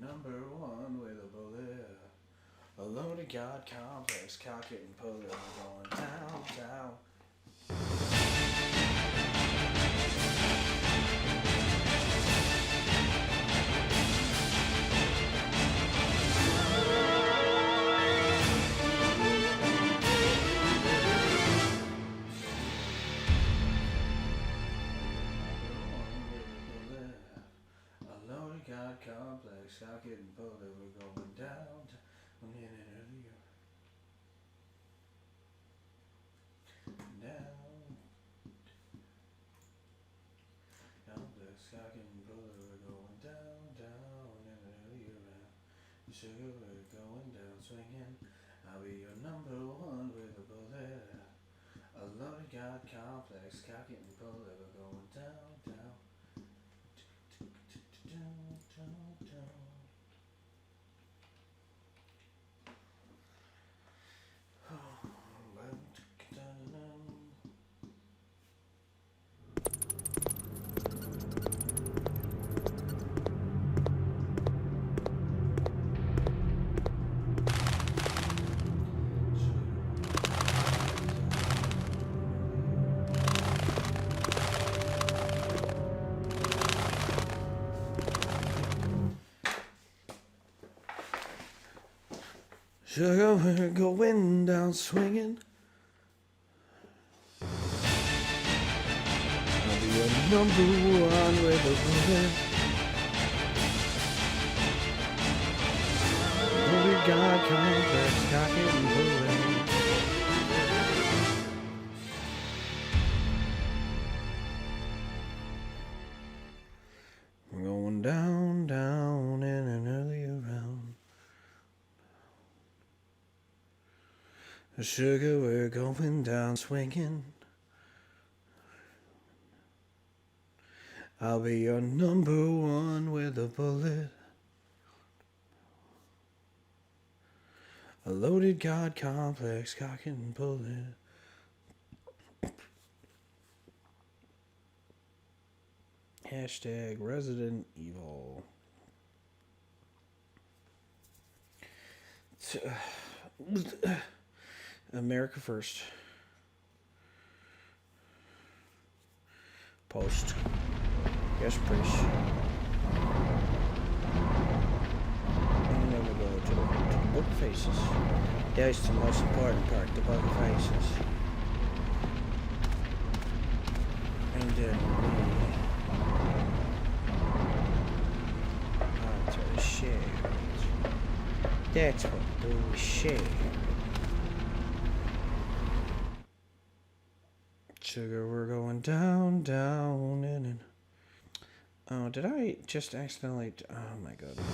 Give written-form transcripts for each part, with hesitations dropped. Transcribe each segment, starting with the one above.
number one with a bullet. A loaded God complex, cock it and pull it. I'm going down. God complex, cock it and pull it, we're going down. I'm in it earlier. Down. Complex, cock it and pull it, we're going down. In it earlier. Sugar, we're going down swinging. I'll be your number one with a bullet. A loaded God complex, cock it and pull it, we're going down. Sugar, we're going down swinging. I'll be your number one with a bullet. Loaded God complex, cock it and bullet. We're going down in an earlier round. Sugar, we're going down swinging. I'll be your number one with a bullet. A loaded God complex, cock and bullet. Hashtag Resident Evil. America first. Post. Yes, please. And then we go to the book faces. That's the most important part, the book faces. And then we onto the shares. That's what we share. Sugar, we're going down in. Oh, did I just accidentally? Oh my goodness.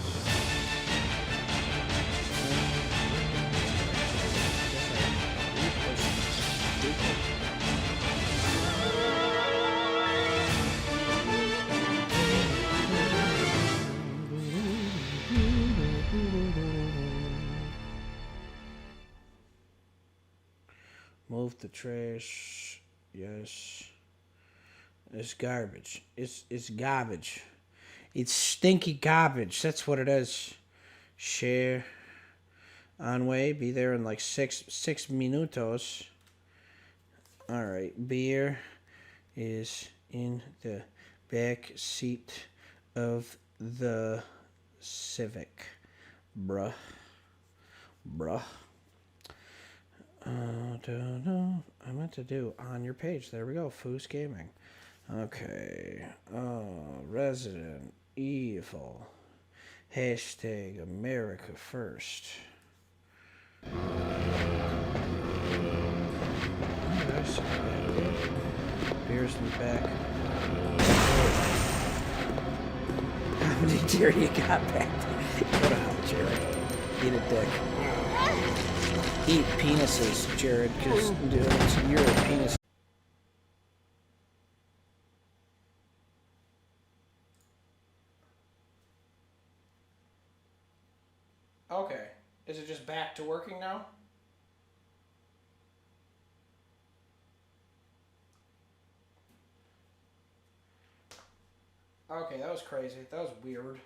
Move the trash. Yes. It's garbage. It's garbage. It's stinky garbage. That's what it is. Share. On way. Be there in like six minutos. Alright. Beer is in the back seat of the Civic. Bruh. Don't know. I meant to do on your page. There we go. Foos Gaming. Okay. Resident Evil. Hashtag America first. Beers in the back. How many deer you got back there? Go to hell, Jared. Eat a dick. Eat penises, Jared, because you're a penis. Okay. Is it just back to working now? Okay, that was crazy. That was weird.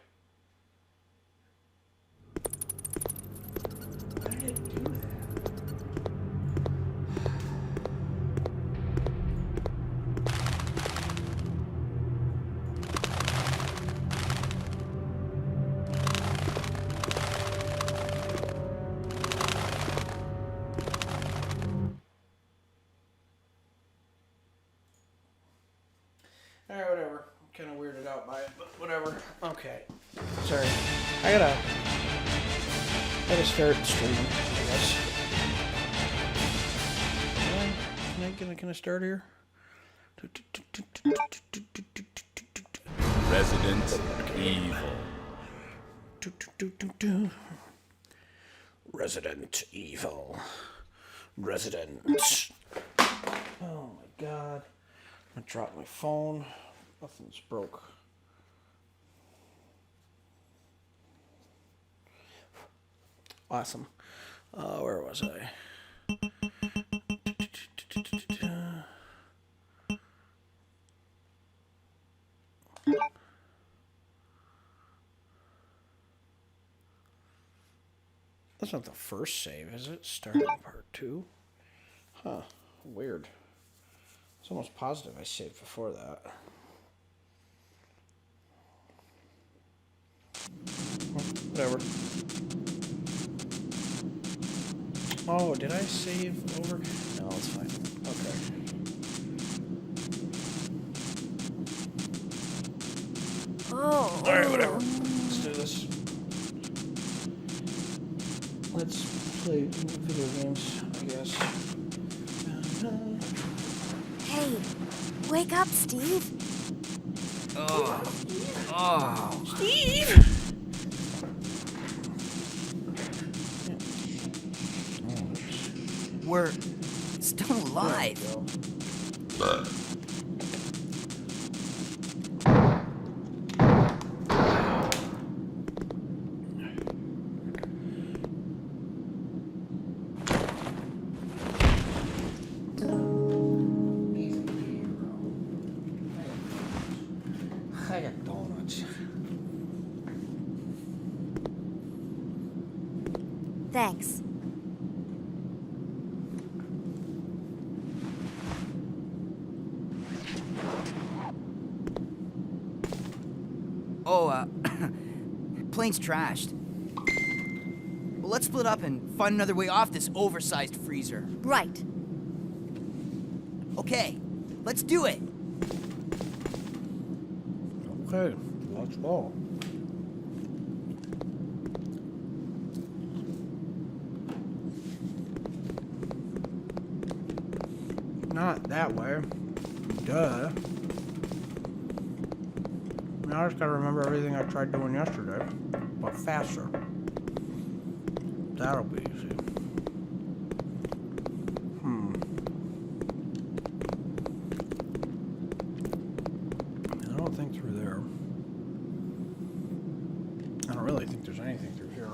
Okay. Sorry. I gotta start streaming, I guess. Can I start here? Resident Evil. Resident Evil. Resident. Oh my god. I dropped my phone. Nothing's broke. Awesome. Where was I? That's not the first save, is it? Starting part 2? Huh. Weird. It's almost positive I saved before that. Whatever. Oh, did I save over? No, it's fine. Okay. Oh. Alright, whatever. Let's do this. Let's play video games, I guess. Hey, wake up, Steve. Oh. Steve! We're still alive. I got donuts. Thanks. Oh, plane's trashed. Well, let's split up and find another way off this oversized freezer. Right. Okay, let's do it. Okay, let's go. Not that way. Duh. Now I just gotta remember everything I tried doing yesterday, but faster. That'll be easy. I don't think through there. I don't really think there's anything through here.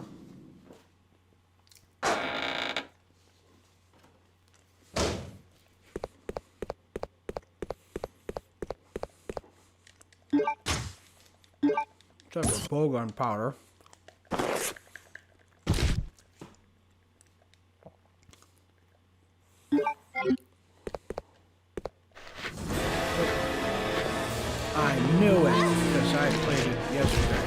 Except for bowgun powder. I knew it because I played it yesterday.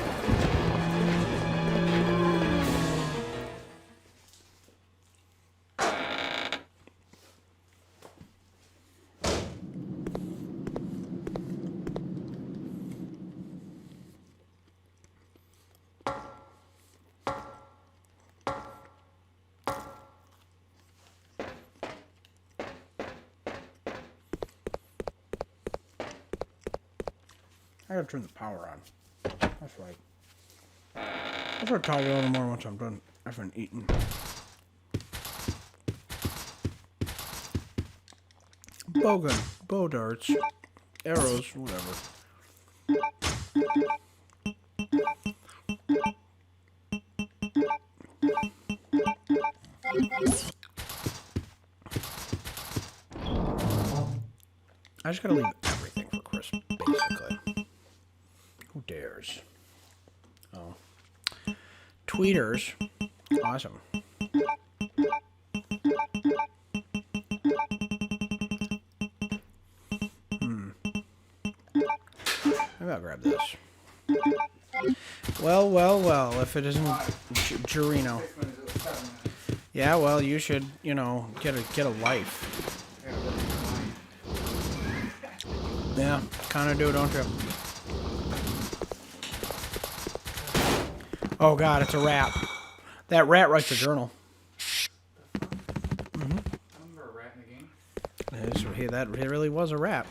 I gotta turn the power on. That's right. I'll start talking a little more once I'm done. I've been eating. Bowgun, bow darts, arrows, whatever. I just gotta leave everything for Chris, basically. Who dares? Oh. Tweeters. Awesome. Maybe I'll grab this. Well, well, well, if it isn't Jurino. Yeah, well, you should, you know, get a life. Yeah, kind of do, don't you? Oh God, it's a rat. That rat writes a journal. I remember a rat in the game. That really was a rat.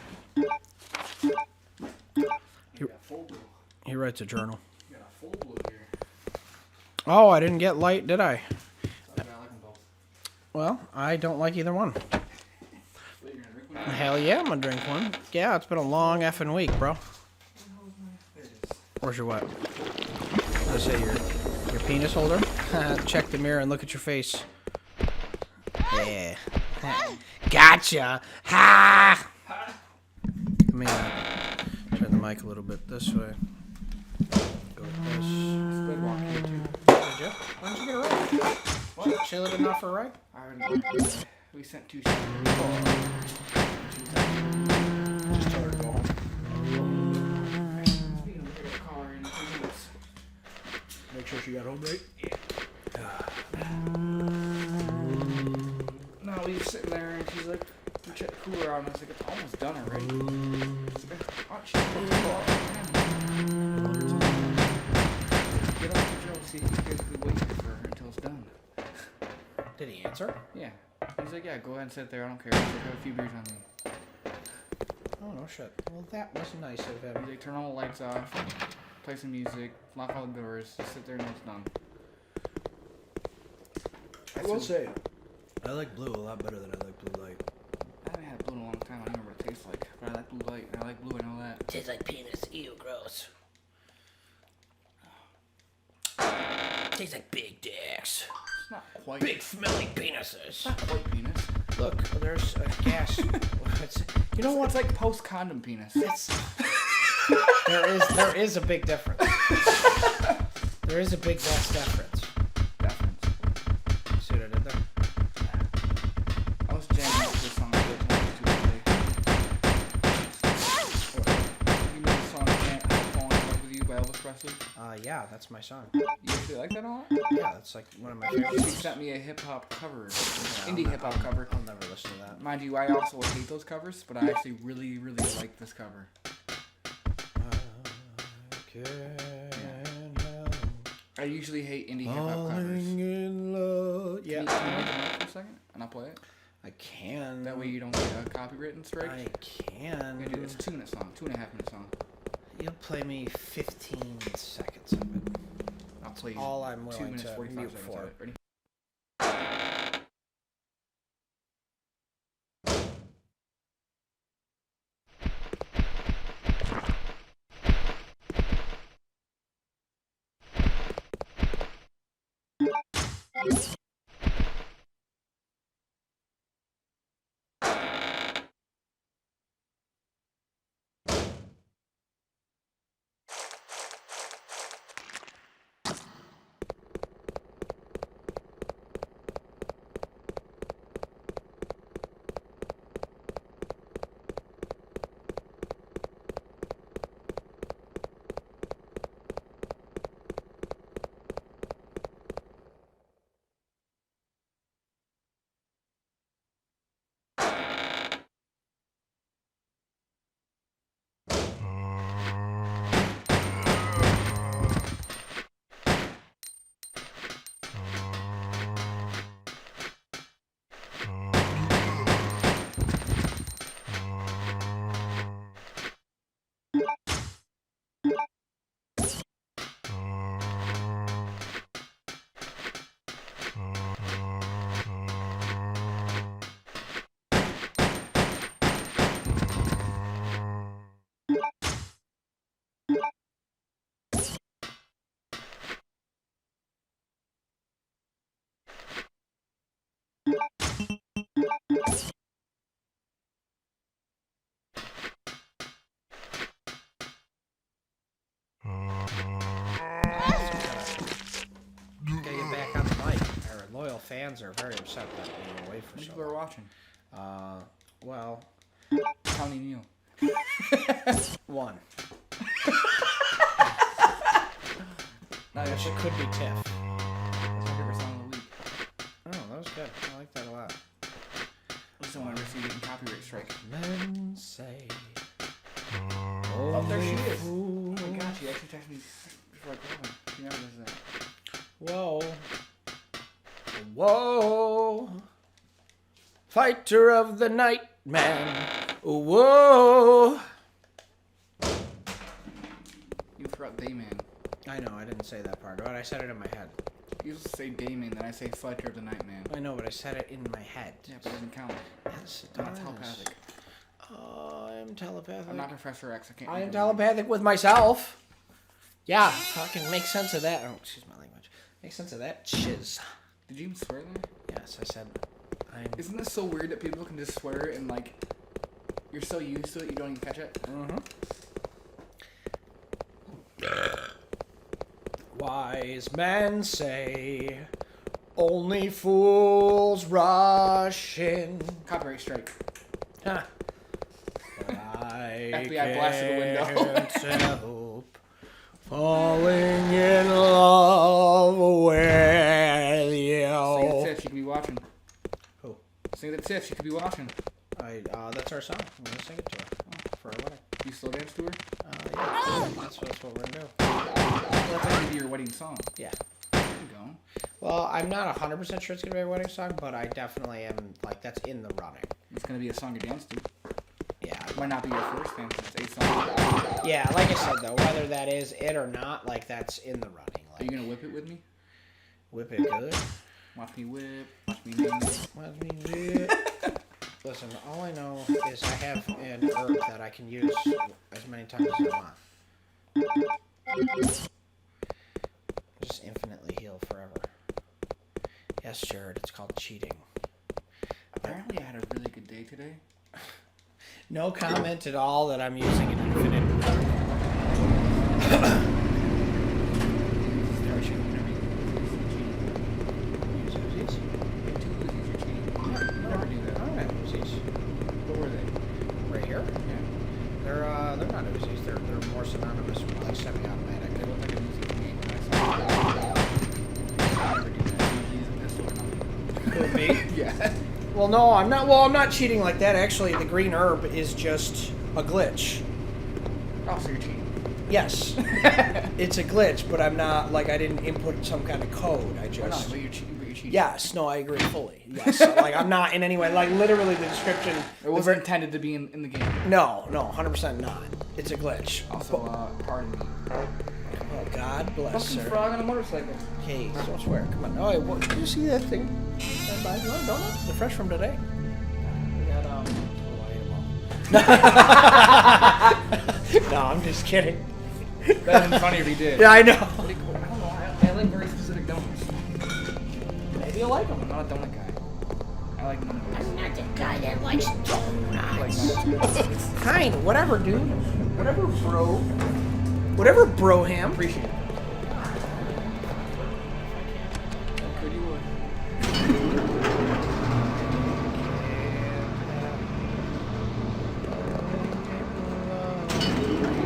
He writes a journal. You got a full blue here. Oh, I didn't get light, did I? I like them both. Well, I don't like either one. Wait, you're gonna drink one? Hell yeah, I'm gonna drink one. Yeah, it's been a long effing week, bro. There it is. Where's your what? Let's say your penis holder. Check the mirror and look at your face. Yeah. Gotcha. Ha! Let me turn the mic a little bit this way. Go with this. Good walk here too. Did you? Why don't you get a ride? What? Shayla didn't offer a ride? I already we sent 2 shots. Just tell her to go home. Speaking of, we got a car in 2 minutes. Make sure she got home right. No, we were sitting there and she's like, we checked the cooler out and I was like, it's almost done already. She's like, oh, she's supposed to go out. Get up to Joe, see if you guys could wait for her until it's done. Did he answer? Yeah. He's like, yeah, go ahead and sit there, I don't care. He's like, I have a few beers on me. Oh, no shit. Well, that was nice of him. He's like, turn all the lights off, play some music, lock all the doors, just sit there and it's done. I will say, I like blue a lot better than I like blue light. I haven't had blue in a long time, I don't remember what it tastes like. But I like blue light, and I like blue, I know that. Tastes like penis. Ew, gross. Tastes like big dicks. It's not quite. Big smelly penises. It's not quite penis. Look, there's a gas. You know what? It's like post-condom penis. There is a big difference. There is a big vast difference. See what I did there? I was jamming out to this song I did You know the song Can't Help Falling in Love With You by Elvis Presley? Yeah, that's my song. You actually like that a lot? Yeah, that's like one of my She favorites. sent me a hip-hop cover. Indie hip-hop cover. I'll never listen to that. Mind you, I also hate those covers, but I actually really, really like this cover. I usually hate indie hip-hop covers. In love. Yeah. Can you make it up for a second? And I'll play it? I can. That way you don't get a copywritten strike? I can. I'm gonna do this 2-minute song, 2.5-minute song. You'll play me 15 seconds of it. I'll play you All I'm 2 willing minutes, to 45 mute seconds for. of it. Ready? Gotta get back on the mic. Our loyal fans are very upset that we were away for How many so people are long. watching? Well, County Neil. one. Now you It could be Tiff. That's my favorite song of the week. Oh, that was good. I like that a lot. At least I want to receive a copyright strike. Men say. Oh, there she is. Oh my god, she actually texted me Like, you know, this is it. Whoa. Whoa. Fighter of the night, man. Whoa. You forgot Dayman. I know, I didn't say that part, but I said it in my head. You used to say Dayman, then I say Fighter of the Night Man. I know, but I said it in my head. Yeah, but it doesn't count. Yes, it I'm not does. telepathic. I'm telepathic. I'm not Professor X. I can't. I am read telepathic with myself. Yeah, fucking make sense of that. Oh, excuse my language. Make sense of that shiz. Did you even swear there? Yes, I said I'm... Isn't this so weird that people can just swear and, like, you're so used to it you don't even catch it? Mm-hmm. Wise men say only fools rush in. Copyright strike. Huh. I FBI blasted the window. can't help falling in love with Sing you. the Tiff, you could be watching. Who? Sing the Tiff, you could be watching. That's our song. I'm gonna sing it to her for our wedding. You slow dance to her? Yeah, that's what we're gonna do. Well, that's gonna be your wedding song. Yeah. There you go. Well, I'm not 100% sure it's gonna be a wedding song, but I definitely am. Like, that's in the running. It's gonna be a song you dance to. Yeah. It might not be your first dance, it's a song. Yeah, like I said though, whether that is it or not, like that's in the running. Like, Are you gonna whip it with me? whip it good? Watch me whip, watch me dance. Watch me whip. Listen, all I know is I have an herb that I can use as many times as I want. Just infinitely heal forever. Yes, Jared, it's called cheating. Apparently I had a really good day today. No comment at all that I'm using an infinite. Use Uzis? Never do that. I don't have Uzis. What were they? Right here? Yeah. They're not Uzis. They're more synonymous with like semi-automatic. They look like a music to me when I saw them. I never do that. Usually use a pistol or nothing. Could be. Yeah. Well, no, I'm not. Well, I'm not cheating like that. Actually, the green herb is just a glitch. Oh, so you're cheating. Yes, it's a glitch, but I'm not like I didn't input some kind of code. I Well, no, just. but you're cheating. Yes, no, I agree fully. Yes, like I'm not in any way like literally the description. It wasn't intended to be in the game. No, 100% not. It's a glitch. Also, pardon me. Oh, God bless Fucking her. frog on a motorcycle. Hey, don't swear. Come on. Oh, what, did you see that thing? That by the donuts? They're fresh from today. We got No, I'm just kidding. That would have been funny if he did. Yeah, I know. Pretty cool. I don't know. I like very specific donuts. Maybe you'll like them. I'm not a donut guy. I like numbers. I'm not the guy that likes I like donuts. numbers. Fine, whatever, dude. Whatever, bro. Whatever, broham. Appreciate it. Could you would.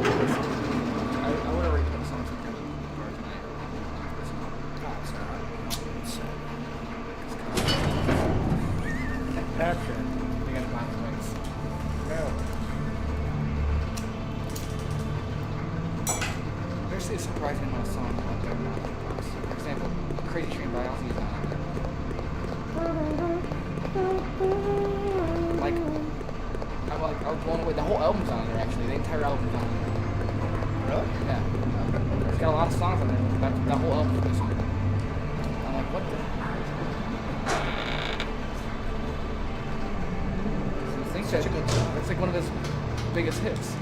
I would already put songs in kind of bar tonight. Patrick. They got my wings. No. There's a surprising amount of songs out there now. For example, Crazy Train by Ozzy is not on there. I was blown away. The whole album's on there actually. The entire album's on there. Really? Yeah. It's got a lot of songs on there. That whole album's this one. I'm like, what the? You think Such a good song. it's like one of his biggest hits.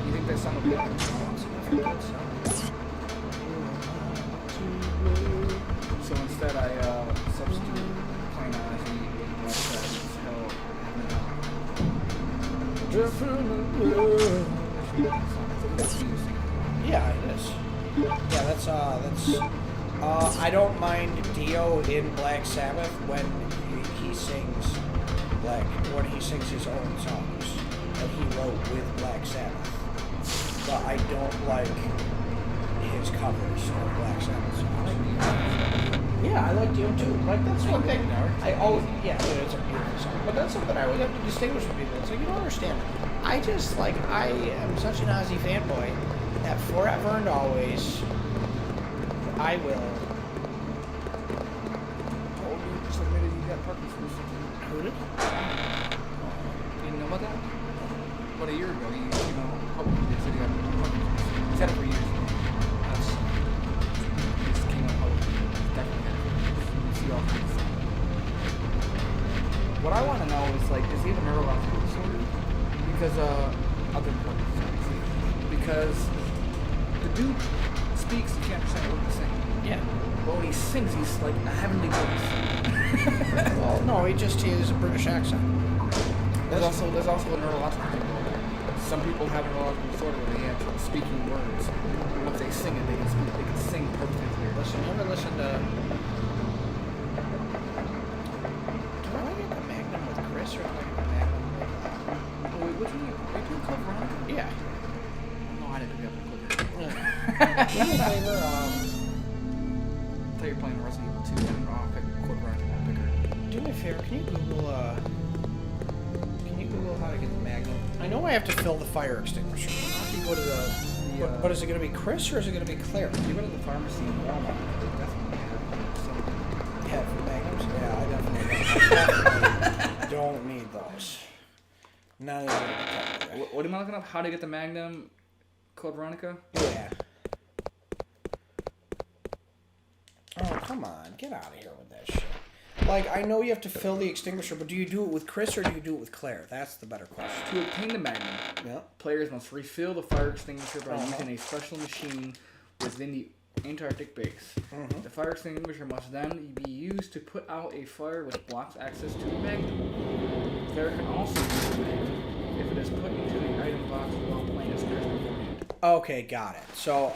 You think that song will be on there? So instead, I substitute plain Ozzy with Black Sabbath's Hell Yeah, it is. Yeah, that's I don't mind Dio in Black Sabbath when he sings his own songs that he wrote with Black Sabbath. But I don't like his covers of Black Sabbath songs. Yeah, I like Dio too. Like that's one thing. I always it's a beautiful song. But that's something I always have to distinguish from people. It's like you don't understand. I am such an Ozzy fanboy that forever and always I will. Oh, you just admitted you got Parkinson's. Who did? You didn't know about that? About a year ago, you know, publicly said you got Parkinson's. He's had it for years. That's, It just came out publicly. Definitely had it. You see all kinds of stuff. What I want to know is, like, does he have a neurological disorder? Because, other than Parkinson's, obviously. Because the dude speaks, you can't understand what he's saying. yeah. But when he sings, he's like a heavenly voice. Well, no, he has a British accent. There's also a neurological thing. Some people have a neurological disorder where they have trouble speaking words. Once they sing it, they can sing perfectly clear. Listen, you ever listen to... Do I get the Magnum with Chris or do I get the Magnum with... Oh, wait, which one? Are you doing Club Veronica? Yeah. No, I didn't pick up the clip. Do me a favor, I thought you were playing Resident Evil 2. I didn't know I'll pick Club Veronica. I'll pick her. do me a favor, can you Google how to get the Magnum? I know I have to fill the fire extinguisher. If you go to the But is it going to be Chris or is it going to be Claire? you go to the pharmacy in Walmart, they definitely have some. Yeah, for Magnums? Yeah, I definitely don't need those. Not even gonna tell you. What am I looking up? How to get the Magnum Code Veronica? Yeah. Oh, come on. Get out of here with that shit. Like, I know you have to fill the extinguisher, but do you do it with Chris or do you do it with Claire? That's the better question. To obtain the Magnum, Yeah. players must refill the fire extinguisher by using a special machine within the Antarctic base. The fire extinguisher must then be used to put out a fire which blocks access to the Magnum. The player can also use the Magnum if it is put into the item box while playing as Chris beforehand. Okay, got it. So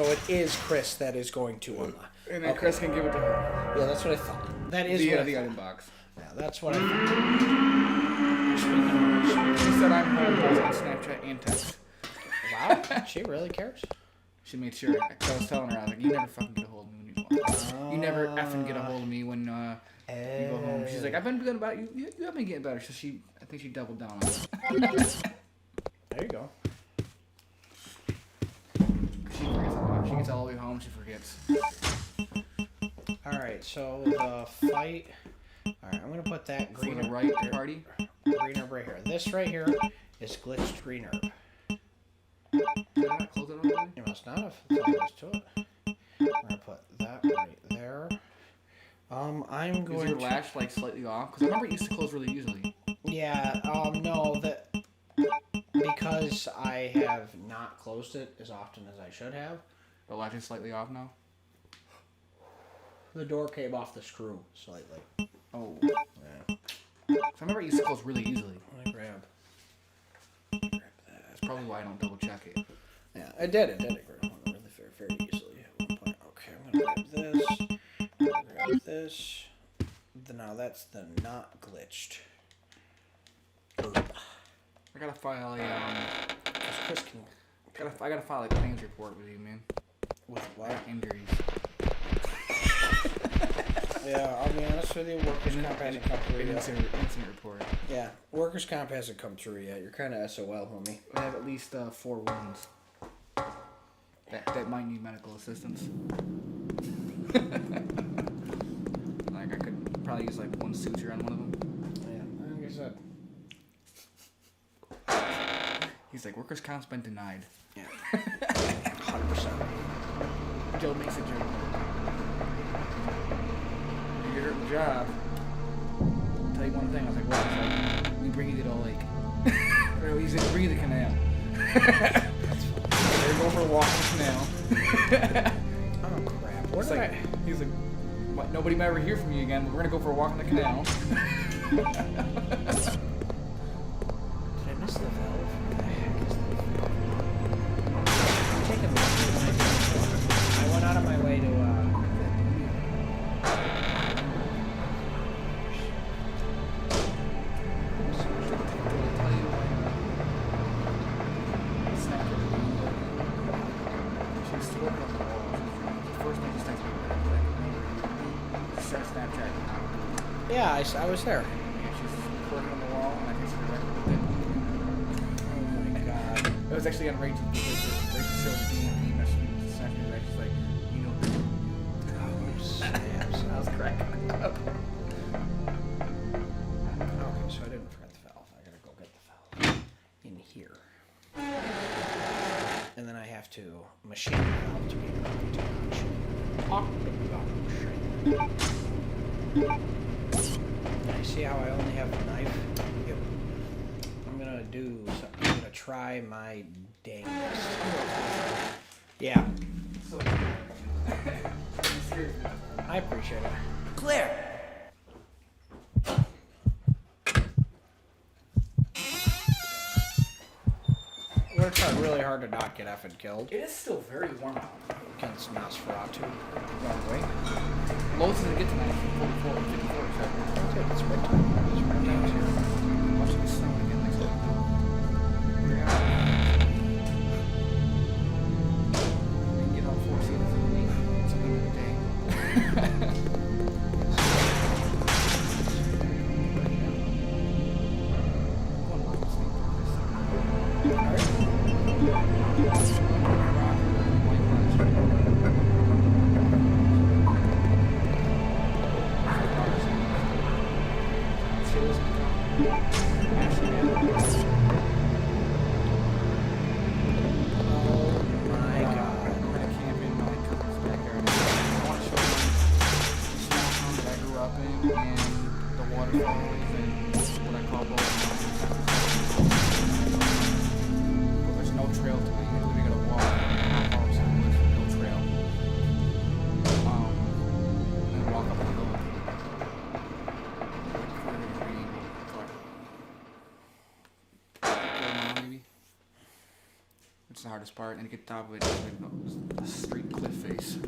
it is Chris that is going to unlock. And then Chris can give it to her. Yeah, that's what I thought. That is Via what I the thought. item box. Yeah, that's what I thought. She said I'm home both on Snapchat and text. Wow, she really cares? She made sure. Cause I was telling her, I was like, you never fucking get a hold of me when you want. You never effing get a hold of me when you go home. She's like, I've been good about you. You have been getting better. So I think she doubled down on it. There you go. She forgets a lot. She gets all the way home, she forgets. Alright, so the fight... Alright, I'm going to put that For green the right party. green herb right here. This right here is glitched green herb. Did I not close it already? You must not have. That's all there is to it. I'm going to put that right there. I'm Is going your to... lash like slightly off? Because I remember it used to close really easily. Yeah, no, that... Because I have not closed it as often as I should have, The lash is slightly off now? the door came off the screw slightly. Oh. Yeah. So I remember it used to close really easily. Let me grab that. That's probably why I don't double check it. Yeah, I did. It grab really very easily at one point. Okay, I'm gonna grab this. I'm gonna grab this. Now that's the not glitched. I gotta file a Because Chris can. I gotta file a claims report with you, man. With I what? got injuries. Yeah, I'll be honest with you. Workers' comp hasn't come through yet. Incident report. Yeah, workers' comp hasn't come through yet. You're kind of SOL, homie. I have at least 4 wounds that might need medical assistance. Like I could probably use like 1 suture on one of them. Yeah, like I said. He's like, workers' comp's been denied. Yeah. 100%. Joe makes a joke. If you're hurting the job, I'll tell you one thing. I was like, what? He's like, we bring you to the lake. Or he's like, bring you to the canal. That's fine. They're going for a walk in the canal. Oh, crap. What It's did like, he's like, what, nobody might ever hear from you again, but we're going to go for a walk in the canal. Did I miss the valve? What the heck is that? I'm taking this. I went out of my way to, Yeah, I was there. Oh my god. It was actually on Rachel because Rachel showed the DMV message to Snapchat. She's like, you know, have to machine the valve to be able to I see how I only have a knife? Yep. I'm gonna try my dangest. Yeah. I appreciate it. Claire! We're trying really hard to not get effing killed It is still very warm out. against Nosferatu. Wrong way. Lowest doesn't get to 44, 54, so. That's it, it's springtime. Springtime's here. Watch the snow again next week. We can get all 4 seasons in a week. It's a good day. It's the hardest part, and to get to the top of it, it's a straight cliff face.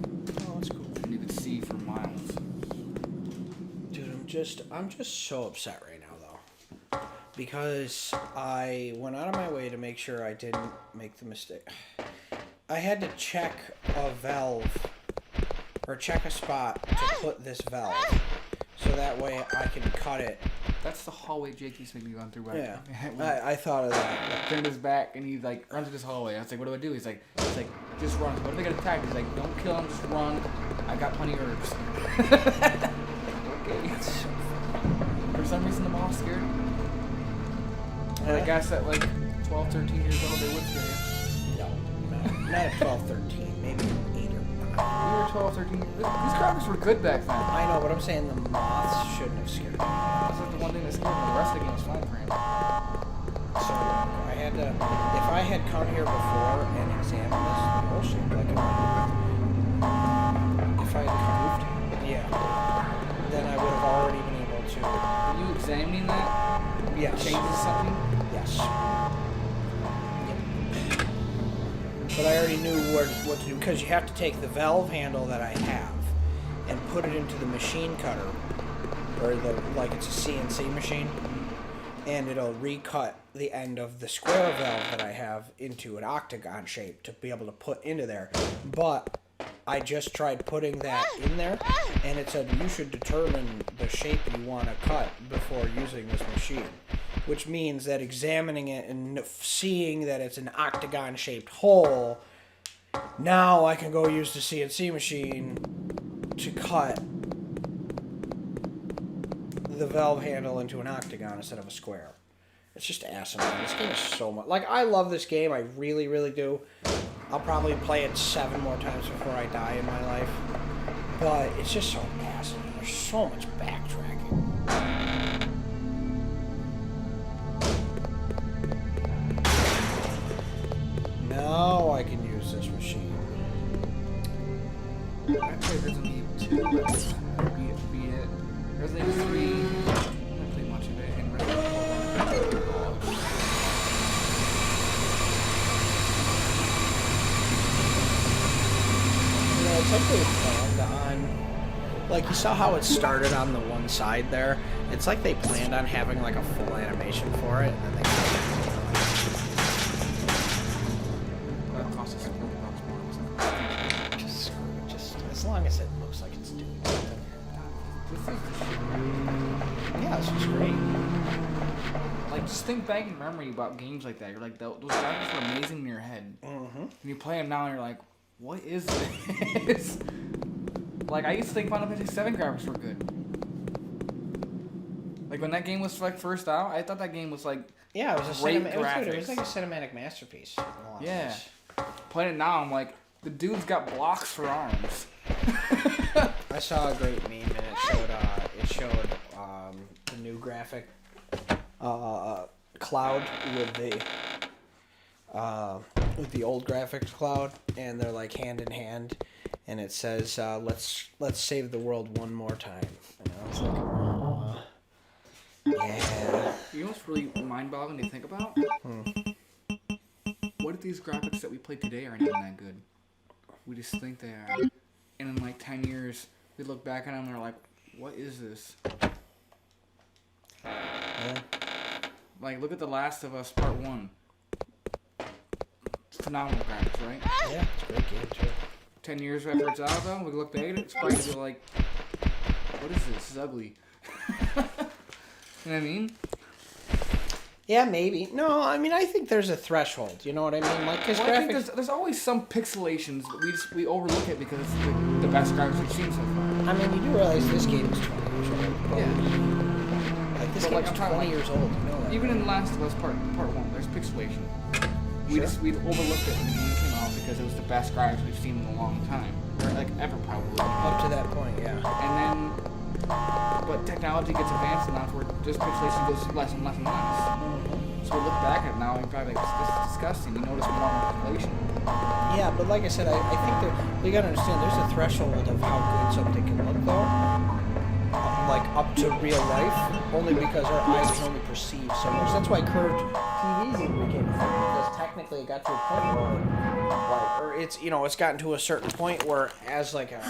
Oh, that's cool. And you can see for miles. Dude, I'm just so upset right now, though. Because I went out of my way to make sure I didn't make the mistake. I had to check a valve, or check a spot to put this valve. So that way I can cut it. That's the hallway Jake used to make me run through. Yeah, I thought of that. Turned his back, and he like runs through this hallway. I was like, what do I do? He's like, just run. What if they get attacked? He's like, don't kill him, just run. I got plenty of herbs. Okay. For some reason, the mom's scared. And I guess at like 12, 13 years old, they would scare you. No, not at 12, 13, maybe 8 or 9. You were 12, 13. These graphics were good back then. I know, but I'm saying the moths shouldn't have scared me. That's like the one thing that scared me. The rest of the game was fine for him. So I had to, if I had come here before and examined this bullshit, like if I had come, yeah, then I would have already been able to. Were you examining that? Yes. Changes something? Yes. Yep. But I already knew what to do, because you have to take the valve handle that I have and put it into the machine cutter, or like it's a CNC machine, and it'll recut the end of the square valve that I have into an octagon shape to be able to put into there. But I just tried putting that in there, and it said you should determine the shape you want to cut before using this machine, which means that examining it and seeing that it's an octagon shaped hole, now I can go use the CNC machine to cut the valve handle into an octagon instead of a square. It's just asinine. This game is so much. Like, I love this game. I really, really do. I'll probably play it 7 more times before I die in my life. But it's just so asinine. There's so much backtracking. Now I can use this machine. I played Resident Evil 2, but beat it. Resident Evil 3, I didn't play much of it, and Resident Evil 1. It's like they planned on, like, you saw how it started on the one side there? It's like they planned on having like a full animation for it, and then they That cost us $40 more. just screw it, just as long as it looks like it's doing something. This is the shit. Yeah, this is great. Like, just think back in memory about games like that. You're like, those graphics were amazing in your head. Mm-hmm. And you play them now, and you're like, what is this? Like, I used to think Final Fantasy VII graphics were good. Like, when that game was like first out, I thought that game was like, Yeah, it was Great it was like a graphics. cinematic masterpiece. in a lot of Yeah. ways. playing it now, I'm like, the dude's got blocks for arms. I saw a great meme and it showed the new graphic cloud with the old graphics cloud, and they're like hand in hand, and it says let's save the world one more time. And I was like, yeah. You know what's really mind-boggling to think about? What if these graphics that we play today aren't even that good? We just think they are. And in like 10 years, we look back at them and we're like, what is this? Yeah. Like, look at The Last of Us Part 1. Phenomenal graphics, right? Yeah, it's a great game too. 10 years after it's out, though, we look back at it, it's probably gonna be like, what is this? This is ugly. You know what I mean? Yeah, maybe. No, I mean, I think there's a threshold. You know what I mean? Like, because Well, I think graphics. there's always some pixelations, but we overlook it because it's the best graphics we've seen so far. I mean, you do realize this game is 20 years old. But, Yeah. Like, this But, game's like, I'm talking 20 like- years old. You know that. Even in The Last of Us Part 1, there's pixelation. We overlooked it when the game came out because it was the best graphics we've seen in a long time, or like ever probably. Up to that point, yeah. And then, but technology gets advanced enough where just pixelation goes less and less and less. So we look back at it now and probably like, this is disgusting. You notice more pixelation. Yeah, but like I said, I think that you gotta understand there's a threshold of how good something can look, though. Like up to real life, only because our eyes can only perceive so much. That's why curved TVs even became a thing, because technically it got to a point where, like, or it's it's gotten to a certain point where, as like a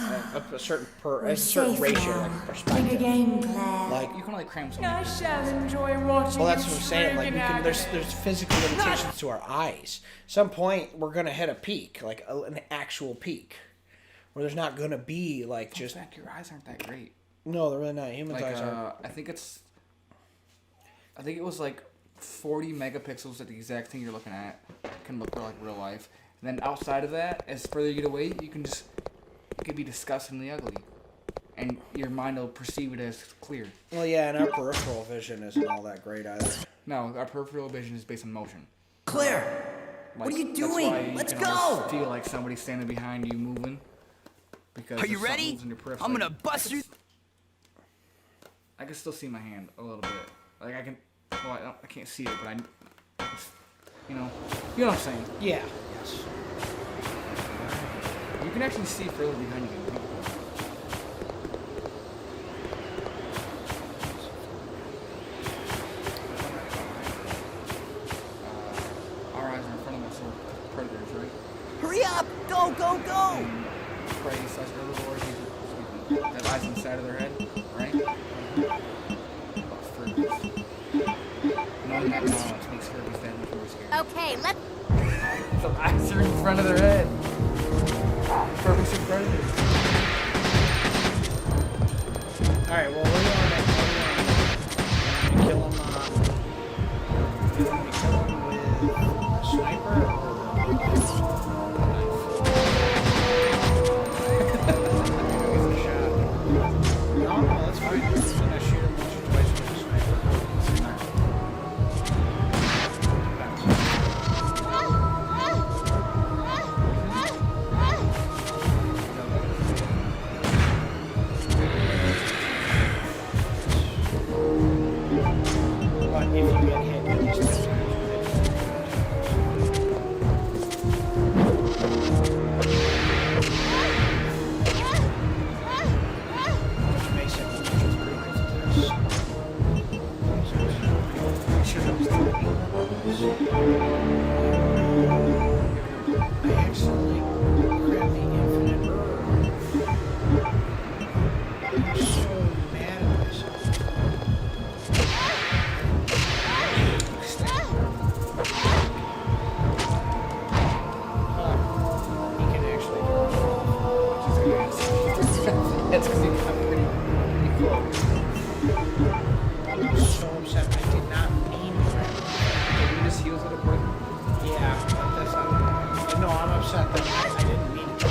certain We're certain safe ratio, now. like Take a perspective, game, Claire. like. You can only cram so I many. shall enjoy watching Well, that's you what I'm saying. Like, scream we in can, there's agony. physical limitations to our eyes. Some point, we're gonna hit a peak, like an actual peak, where there's not gonna be like Just just. fact, your eyes aren't that great. No, they're really not. Humans' Like eyes are. I think it was like 40 megapixels at the exact thing you're looking at can look like real life. And then outside of that, as further you get away, it could be disgustingly ugly. And your mind will perceive it as clear. Well, yeah, and our peripheral vision isn't all that great either. No, our peripheral vision is based on motion. Claire, Like, what are you that's doing? why you Let's can almost go. feel like somebody's standing behind you moving. Because Are you there's something ready? moves in your peripheral. I'm gonna bust through. I can still see my hand a little bit. Like I can, well, I can't see it, but I can, you know what I'm saying. Yeah. Yes. You can actually see further behind you. Our eyes are in front of us, so predators, right? Hurry up! Go, go, go! Prey slash herbivores, that lies inside of their head, right? Furbies. Knowing that knowledge makes Furbies that much more scary. Okay, let's. The eyes are in front of their head. Furbies are predators. All right. Well, what do you want to kill him? You want me to kill him with a sniper or the knife? No, that's fine. I'm gonna shoot him once or twice with a sniper. But if you get hit, at least it's which makes it much pretty nice to this. I accidentally grabbed the infinite herb. I'm so mad at myself. He can actually do That's because you got pretty close. it. I'm so upset. I did not mean to grab it. You just heals it up right. Yeah, but that's not. No, I'm upset that I didn't mean to.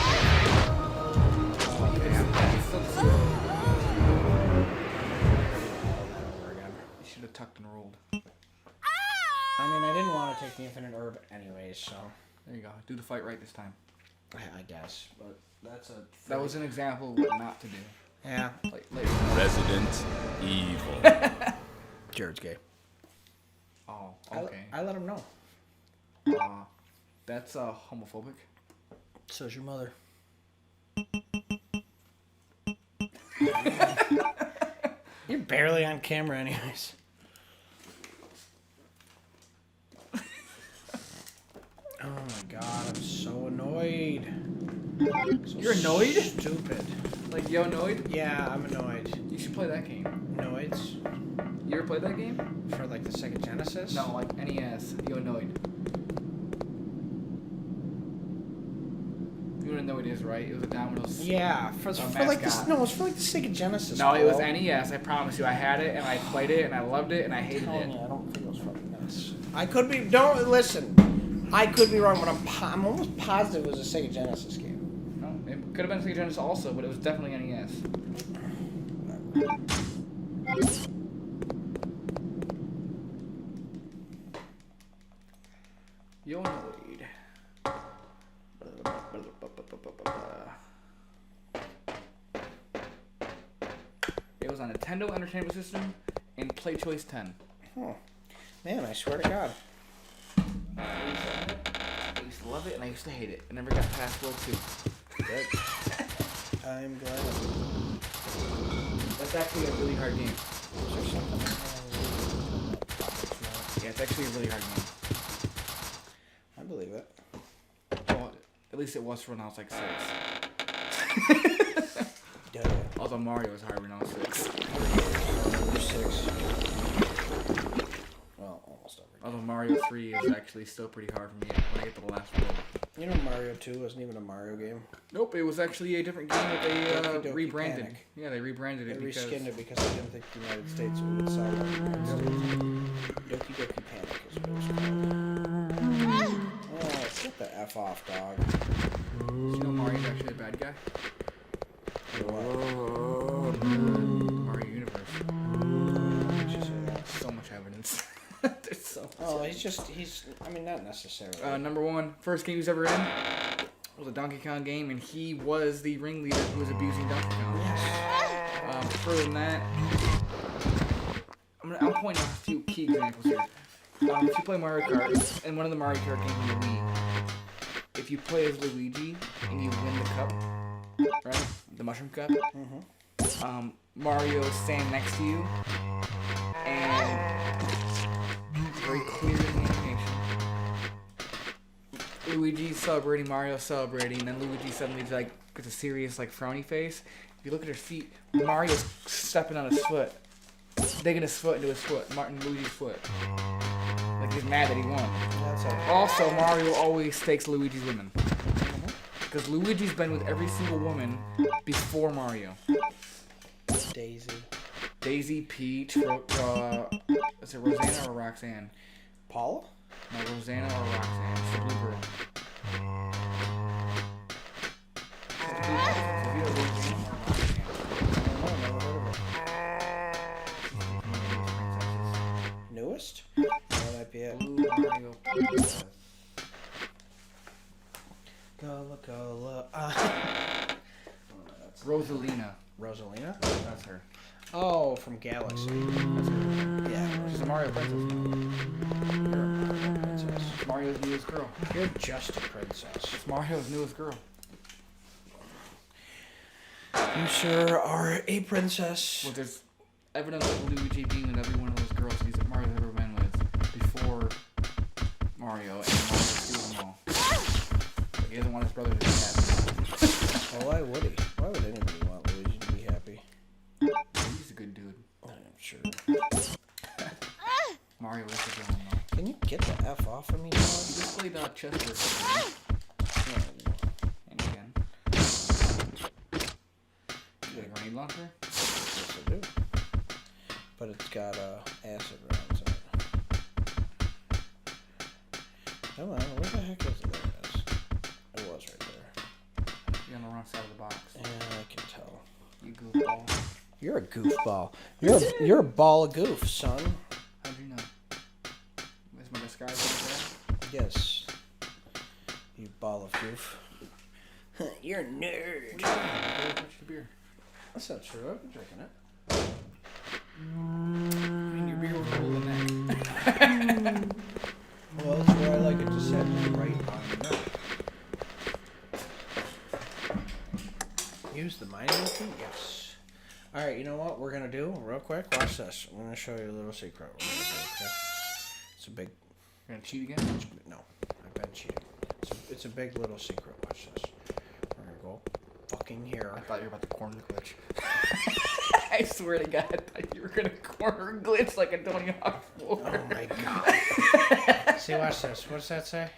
You should have tucked and rolled. I mean, I didn't want to take the infinite herb anyways, so. There you go. Do the fight right this time. I guess, but that's a. That was an example of what not to do. Yeah. Like later. Resident Evil. Jared's gay. Oh, okay. I let him know. That's homophobic. So's your mother. You're barely on camera, anyways. Oh my god, I'm so annoyed. So You're annoyed? Stupid. Like, yo, annoyed? Yeah, I'm annoyed. You should play that game. Annoyeds? You ever played that game? For like the Sega Genesis? No, like NES. You annoyed. You wouldn't know what it is, right? It was a Domino's. Yeah, for like this. No, it was for like the Sega Genesis. No, it was bro. NES. I promise you. I had it and I played it and I loved it and I hated Oh, it. yeah, I don't think it was fucking NES. I could be. Don't listen. I could be wrong, but I'm almost positive it was a Sega Genesis game. No, it could have been Sega Genesis also, but it was definitely NES. You're annoyed. It was on Nintendo Entertainment System and Play Choice 10. Oh, man, I swear to God. I used to love it and I used to hate it. I never got past World 2. Good. I'm glad. That's actually a really hard game. Is there something? Yeah, it's actually a really hard game. I believe it. Well, at least it was when I was like 6. Duh. Although Mario was hard when I was 6. You're 6. Well, almost every. Although Mario 3 is actually still pretty hard for me when I get to the last world. You know, Mario 2 wasn't even a Mario game. Nope, it was actually a different game that they Doki Doki rebranded. Panic. Yeah, they rebranded it They because... reskinned it because they didn't think the United States would sell it in the United States. Doki Doki Panic is what it was called. Oh, get the F off, dog. Did you know Mario's actually a bad guy? What? Mario Universe. Why did you say that? So much evidence. There's so much. Oh, he's, I mean, not necessarily. Number 1, first game he was ever in was a Donkey Kong game, and he was the ringleader who was abusing Donkey Kong. Yes. Further than that, I'm pointing out a few key examples here. If you play Mario Kart, and one of the Mario Kart games on the Wii, if you play as Luigi and you win the cup, right, the mushroom cup, Mario is standing next to you, and very clear in the animation. Luigi's celebrating, Mario's celebrating, and then Luigi suddenly like gets a serious like frowny face. If you look at his feet, Mario's stepping on his foot, digging his foot into his foot, Luigi's foot. Like he's mad that he won. That's okay. Also, Mario always takes Luigi's women. Because Luigi's been with every single woman before Mario. Daisy. Daisy, Peach, is it Rosanna or Roxanne? Paula? No, Rosanna or Roxanne. It's the blue girl. It's the blue girl. It's either Rosanna or Roxanne. I don't know, never heard of her. Newest? Oh, that might be it. Blue Mario Princess. Cola. Rosalina. Rosalina? That's her. Oh, from Galaxy. That's her. Yeah. She's a Mario princess. You're a Mario princess. It's Mario's newest girl. You're just a princess. It's Mario's newest girl. You sure are a princess. Well, there's evidence of Luigi being with every one of those girls Mario's ever been with before Mario, and Mario steals them all. Like, he doesn't want his brother to be happy. Well, why would he? Why would anybody want Luigi to be happy? He's a good dude. I'm sure. Mario is a villain, though. Can you get the F off of me, dog? He just played chess versus and again. You got a grenade launcher? Yes, I do. But it's got acid rounds in it. Come on, where the heck is it? There it is. It was right there. You're on the wrong side of the box. Yeah, I can tell. You goofball. You're a goofball. You're a ball of goof, son. How'd you know? Is my disguise right there? Yes. That's not true. I've been drinking it. I mean, your beer was cool in that. Well, that's where I like it to set right on the milk. Use the mining key? Yes. Alright, you know what we're gonna do real quick? Watch this. I'm gonna show you a little secret. We're gonna do, okay? It's a big. You're gonna cheat again? No, I've been cheating. It's a big little secret. Watch this. We're gonna go fucking here. I thought you were about to corner glitch. I swear to God, I thought you were gonna corner glitch like a Tony Hawk floor. Oh my god. See, watch this. What does that say?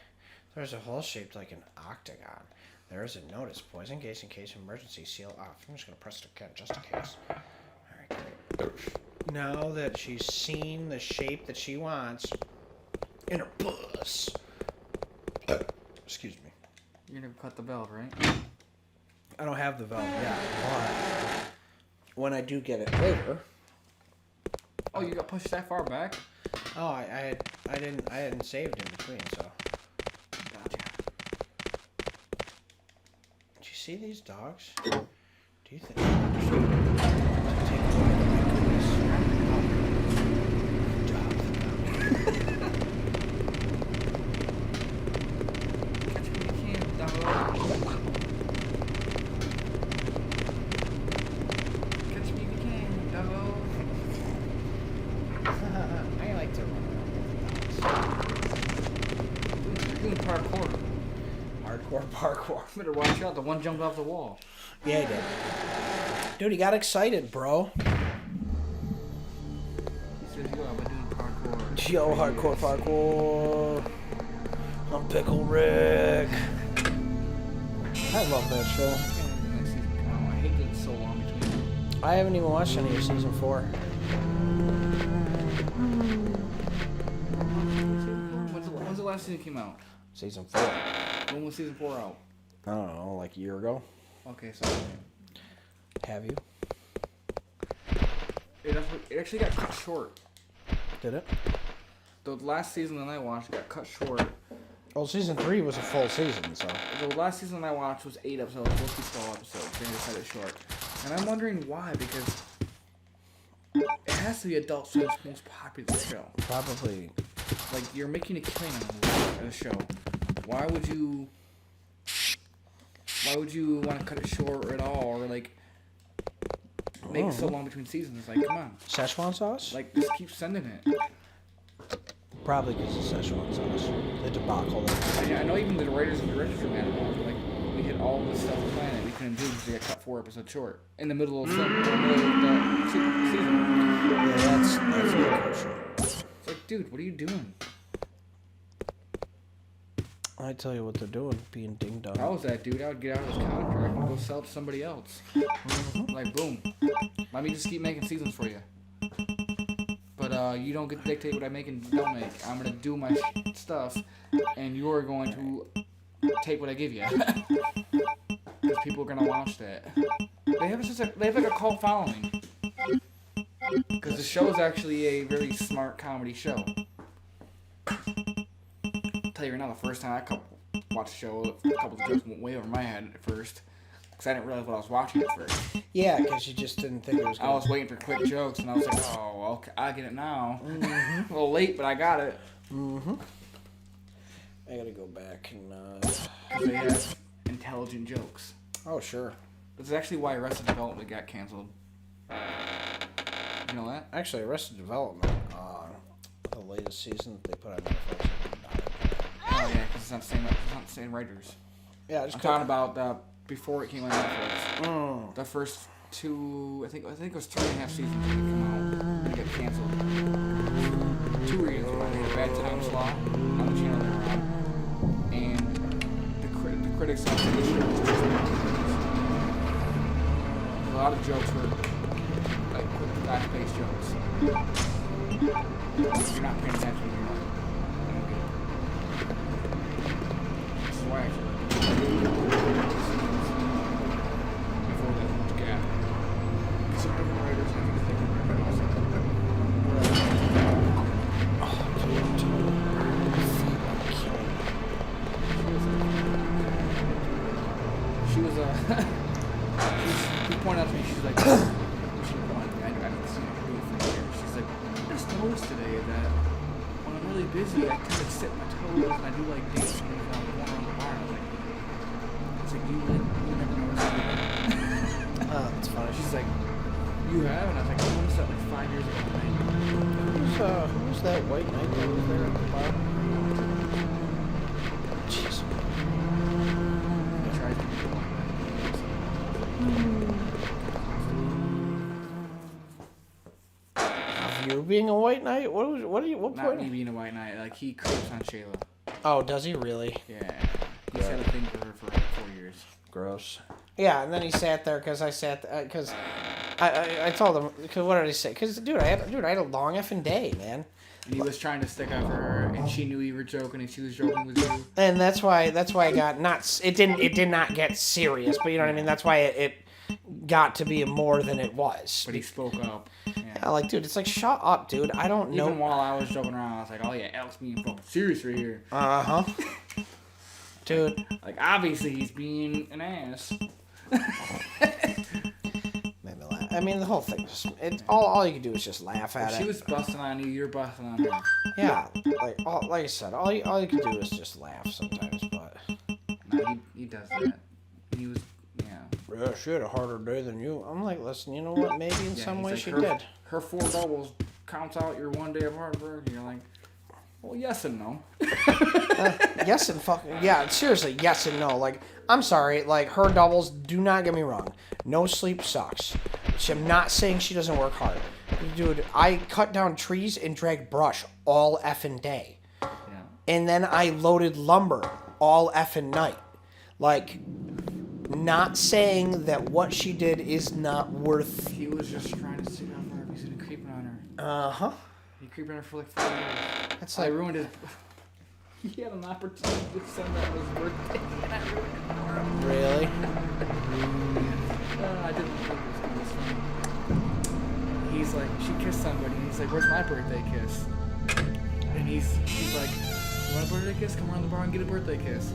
There's a hole shaped like an octagon. There is a notice. Poison gas in case of emergency. Seal off. I'm just going to press the cat just in case. Alright, great. Now that she's seen the shape that she wants in her puss. Excuse me. You're gonna cut the valve, right? I don't have the valve yet, but when I do get it later. Oh, you got pushed that far back? Oh, I hadn't saved in between, so. Gotcha. Do you see these dogs? Do you think take away my goodness? Catch me if you can, doggo. Catch me if you can, doggo. I like to run around with You're doing parkour. the dogs. Hardcore parkour. Better watch out. The one jumped off the wall. Yeah, he did. Dude, he got excited, bro. He says, yo, I've been doing parkour. Yo, hardcore parkour. I'm Pickle Rick. I love that show. Next season come out. I hate that it's so long between. I haven't even watched any of season 4. When's the last season came out? Season 4. When was season 4 out? I don't know, like a year ago. Okay, so Have you? it actually got cut short. Did it? The last season that I watched got cut short. Well, season 3 was a full season, so. The last season I watched was 8 episodes, supposed to be 12 episodes. They just cut it short. And I'm wondering why, because it has to be Adult Swim's most popular show. Probably. Like, you're making a killing on a show. Why would you want to cut it short at all, or like make it so long between seasons? Like, come on, Szechuan sauce? like just keep sending it. Probably because of Szechuan sauce. The debacle. That I know even the writers and directors are mad about it. Like, we had all this stuff planned that we couldn't do because they got cut 4 episodes short in the middle of the season. yeah, that's kosher. It's like, dude, what are you doing? I tell you what they're doing, being ding dong. If I was that dude, I would get out of his contract and go sell it to somebody else. Like, boom. Let me just keep making seasons for you. But you don't get to dictate what I make and don't make. I'm going to do my stuff, and you're going to take what I give you. Because people are going to watch that. They have like a cult following. Because the show is actually a very smart comedy show. Tell you right now, the first time I watched the show, a couple of jokes went way over my head at first. Because I didn't realize what I was watching at first. Yeah, because you just didn't think it was I was waiting for quick jokes, and I was like, oh, okay, I get it now. A little late, but I got it. I gotta go back and, Because they have intelligent jokes. Oh, sure. That's actually why Arrested Development got canceled. You know that? Actually, Arrested Development, the latest season that they put on Netflix. Oh, yeah, because it's not the same writers. Yeah, just I'm talking about before it came on Netflix. The first 2, I think it was 3.5 seasons when it came out, and it got canceled. 2 reasons why. They had a bad time slot on the channel they were on, and the critics on the show was just a lot of jokes were like quick, fast-paced jokes. If you're not paying attention, you're like, I don't get it. That's why I feel like before that much gap. Some different writers, I think it's different writers. She was pointed out to me, she's like, she pointed at me, I haven't seen her do it for years. She's like, I just noticed today that when I'm really busy, I tend to sit my toes and I do like dancing and I'm going around the bar. I was like, you never noticed that. Oh, that's funny. She's like, you have? And I was like, I noticed that like 5 years ago. Who's that white knight that was there at the bar? Jeez. He tries to be the one You being a white knight? What Not point? me being a white knight. Like, he creeps on Shayla. Oh, does he really? Yeah. He's had a thing for her for like 4 years. Gross. Yeah, and then he sat there because I told him, because what did he say? Because dude, I had a long effing day, man. And he was trying to stick up for her, and she knew you were joking, and she was joking with you. And that's why I got not. It did not get serious, but you know what I mean. That's why it got to be more than it was. But he spoke up. Yeah, like, dude, it's like, shut up, dude. I don't know. Even while I was joking around, I was like, oh yeah, Alex being fucking serious right here. Uh-huh. Dude. Like, obviously he's being an ass. Made me laugh. I mean, the whole thing, all you can do is just laugh at it. She was busting on you, you're busting on her. Yeah, like I said, all you can do is just laugh sometimes, but... No, he does that. He was, Yeah, she had a harder day than you. I'm like, listen, you know what? Maybe in some way like, she did. Her 4 doubles counts out your 1 day of hard work, and you're like, well, yes and no. Yes and fucking... Yeah, seriously, yes and no. Like, I'm sorry, like, her doubles, do not get me wrong. No sleep sucks. I'm not saying she doesn't work hard. Dude, I cut down trees and dragged brush all effing day. Yeah. And then I loaded lumber all effing night. Like, not saying that what she did is not worth... He was just trying to stick up for her because he's been creeping on her. Uh-huh. He creeped on her for like 4 years. That's I like... ruined his... He had an opportunity to send that on his birthday, and I ruined it for him. Really? I didn't think it was funny. He's like, she kissed somebody, and he's like, where's my birthday kiss? And he's like, you want a birthday kiss? Come around the bar and get a birthday kiss.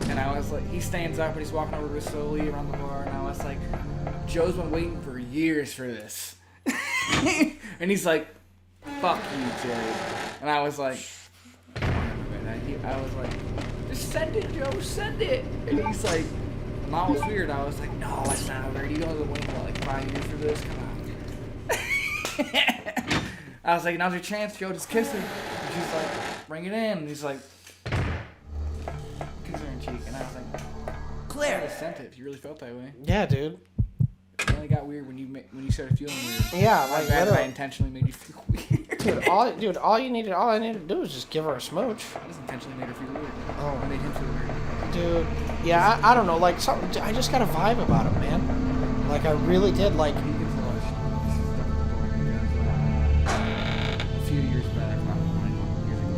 And I was like, he stands up and he's walking over slowly around the bar, and I was like, Joe's been waiting for years for this. And he's like, fuck you, Jerry. And I was like, I was like, just send it, Joe, send it. And he's like, Mom was weird. I was like, no, it's not weird. You know the waiting for like 5 years for this? Come on. I was like, now's your chance, Joe, just kiss her. And she's like, bring it in. And he's like, kiss her in cheek. And I was like, Claire, I just sent it if you really felt that way. Yeah, dude. It only got weird when you started feeling weird. Yeah, My like, bad if I literally. intentionally made you feel weird. Dude, all I needed to do was just give her a smooch. I just intentionally made her feel weird. Oh. I made him feel weird. Dude, yeah, I don't know, like, something, I just got a vibe about him, man. Like, I really did, like... He gets a lot of shit stuff at the door because a few years back, not 21 years ago,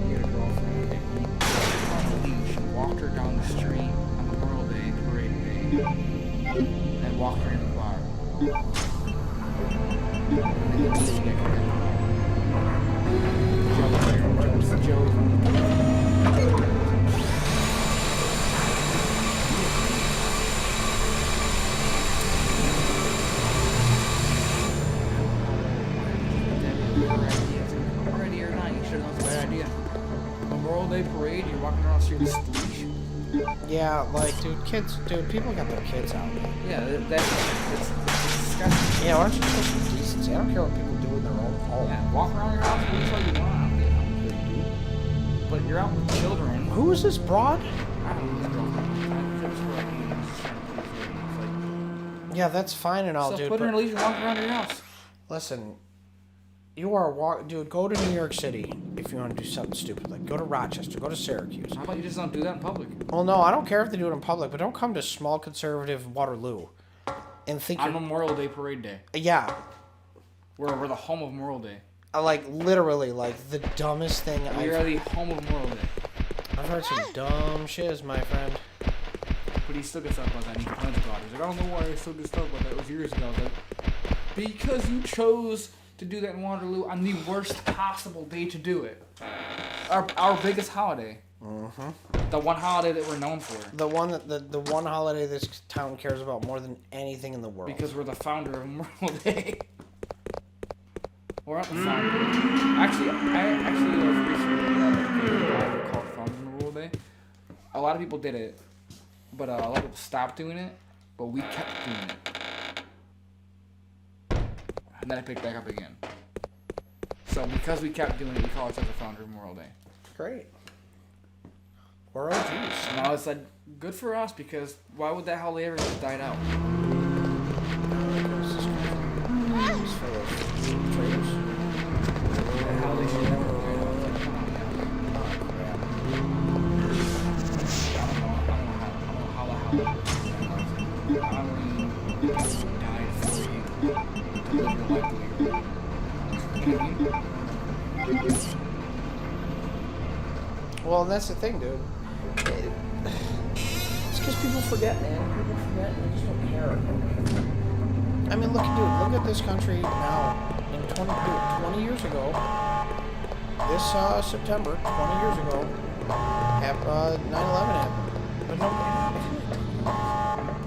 he had a girlfriend and he took her on the leash and walked her down the street on Memorial Day, Parade Day, and walked her in the bar. And then he immediately got kicked out. Joe was Already or not, you should have known it's a bad idea. Memorial Day parade, you're walking around the street with a leash. Yeah, like, dude, people got their kids out, man. Yeah, that's disgusting. Yeah, why don't you show some decency? I don't care what people do in their own home. Yeah, walk around your house, do what you want. But you're out with children. Who is this broad? I don't know this girlfriend. Yeah, that's fine and all, So dude. put her in But a leash and walk around your house. listen, dude, go to New York City if you want to do something stupid. Like, go to Rochester, go to Syracuse. How about you just don't do that in public? Well, no, I don't care if they do it in public, but don't come to small conservative Waterloo and think On you're... Memorial Day parade day. Yeah, We're the home of Memorial Day. like, literally, like, the dumbest thing We are the home of Memorial Day. I've heard some dumb shiz, my friend. But he still gets up about that and he complains about it. He's like, I don't know why I still get stuck about that. It was years ago. I was like, because you chose to do that in Waterloo on the worst possible day to do it. Our biggest holiday. The one holiday that we're known for. The one that the one holiday this town cares about more than anything in the world. Because we're the founder of Memorial Day. We're not the founder. Actually, I was researching called Founder Memorial Day. A lot of people did it, but a lot of people stopped doing it. But we kept doing it, and then it picked back up again. So because we kept doing it, we call ourselves the Founder Memorial Day. Great. We're OGs. And I was like, good for us, because why would that holiday ever just died out? It's full of traitors. That holiday should never have died out. It's like, come on, man. I don't know how the holiday works. Honoring people who died for you to live your life later. You know what I mean? Well, and that's the thing, dude. It's because people forget, man. People forget and they just don't care. I mean, look at this country now. In 20 years ago, this September, 20 years ago, 9/11 happened. But nobody.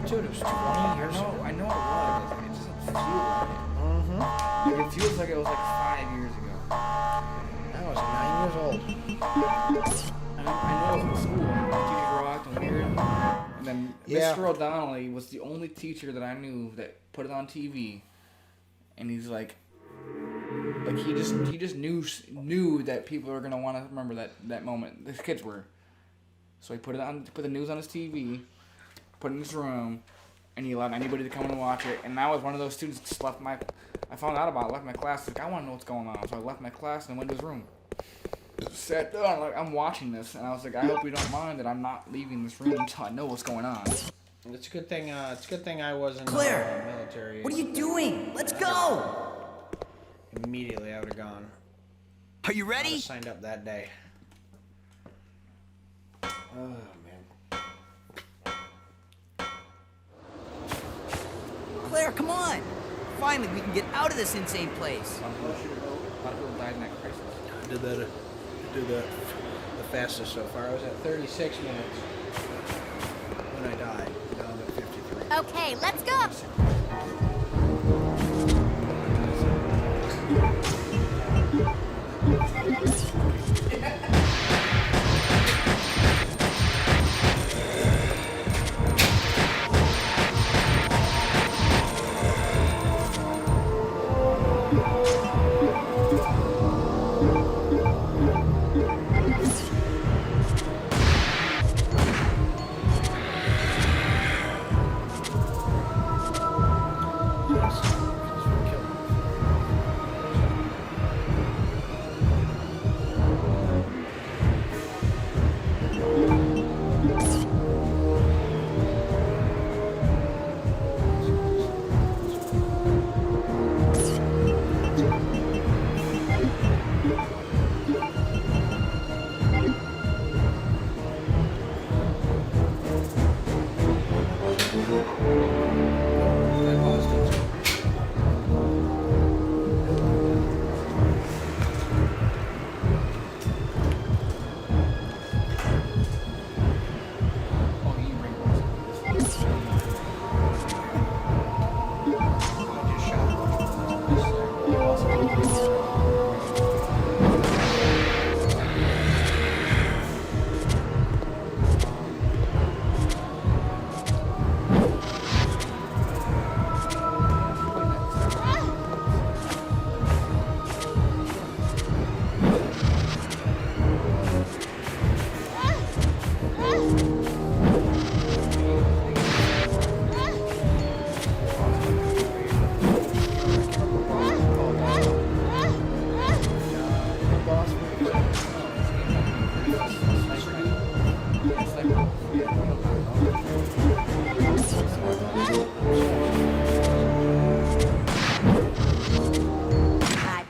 Dude, it was 20 years ago. I know it was. It just doesn't feel like it. Like, it feels like it was like 5 years ago. I was 9 years old. I know I was in school and the teachers were all acting weird. And then Yeah. Mr. O'Donnelly was the only teacher that I knew that put it on TV. And he's like he just knew that people were gonna want to remember that moment. The kids were. So he put the news on his TV, put it in his room, and he allowed anybody to come in and watch it. And I was one of those students that just left my class. Like, I want to know what's going on. So I left my class and went to his room. Sat down, like, I'm watching this, and I was like, I hope you don't mind that I'm not leaving this room until I know what's going on. It's a good thing. It's a good thing I wasn't Claire, military. What are you doing? Let's go! Immediately, I would have gone. Are you I would ready? have signed up that day. Oh man. Claire, come on! Finally, we can get out of this insane place. A lot of people died in that crisis. I did that. The fastest so far. I was at 36 minutes when I died. Now I'm at 53. Okay, let's go.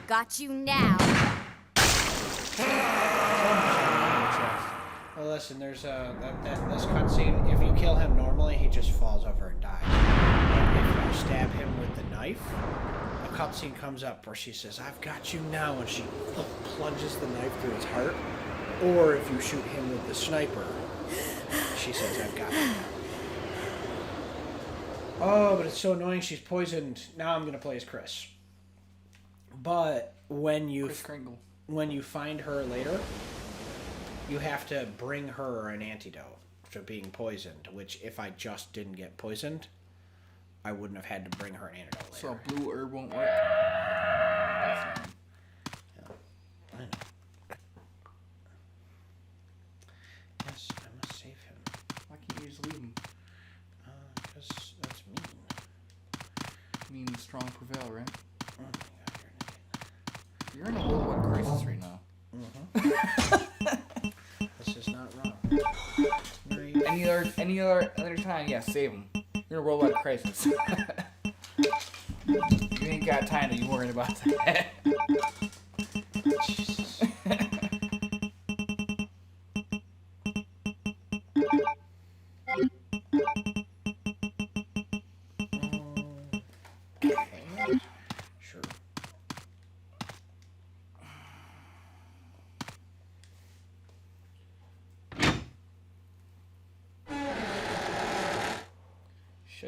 Got you now. Well, listen, there's this cutscene. If you kill him normally, he just falls over and dies. But if you stab him with the knife, a cutscene comes up where she says, "I've got you now," and she plunges the knife through his heart. Or if you shoot him with the sniper, she says, I've got him. Oh, but it's so annoying. She's poisoned. Now I'm going to play as Chris. But when you find her later, you have to bring her an antidote to being poisoned, which if I just didn't get poisoned, I wouldn't have had to bring her an antidote later. So blue herb won't work? Yeah, I know. Yes, I must save him. Why can't you just leave him? Because that's mean. Mean the strong prevail, right? Oh my god, You're in a worldwide crisis right now. this is not wrong. Any other time, yeah, save him. You're in a worldwide crisis. You ain't got time to be worrying about that. Jesus. Sure.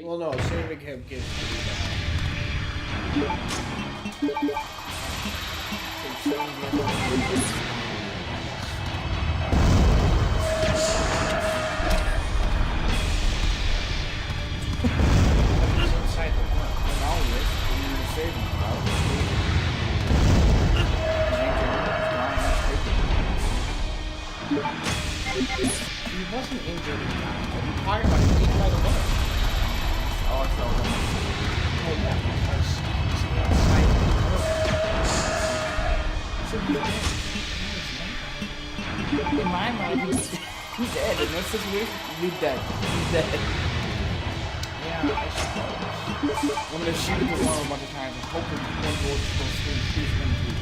Well, no, saving him gives you inside the world. And now he is. You're going to save him. He wasn't injured in that. What are you talking about? He was eaten by the worm. Oh, I felt him. Oh, yeah, because he's inside the worm. In my mind, he's dead. In this situation, he's dead. He's dead. Yeah, I suppose. I'm going to shoot the worm a bunch of times and hopefully one bullet will shoot him too.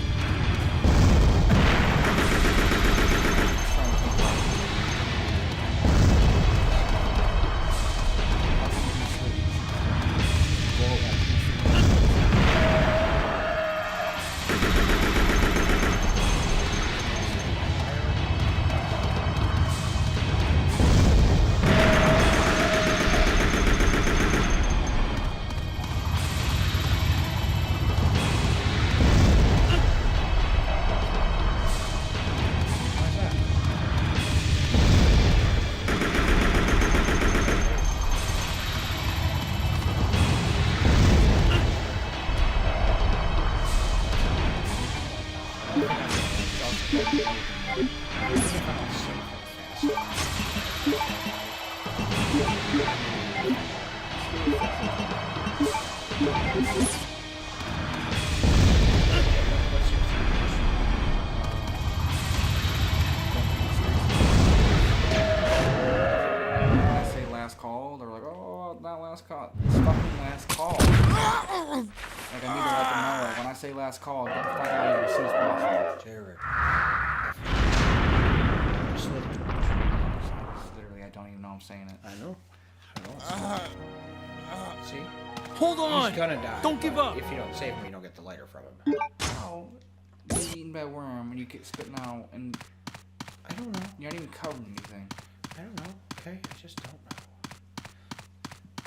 Last call, get the fuck out of here as soon as possible. Jared. Literally, I don't even know I'm saying it. I know. See? Hold on! He's gonna die. Don't give up! If you don't save him, you don't get the lighter from him. Oh, you get eaten by a worm and you get spitting out and I don't know. you're not even covered in anything. I don't know. Okay, I just don't know.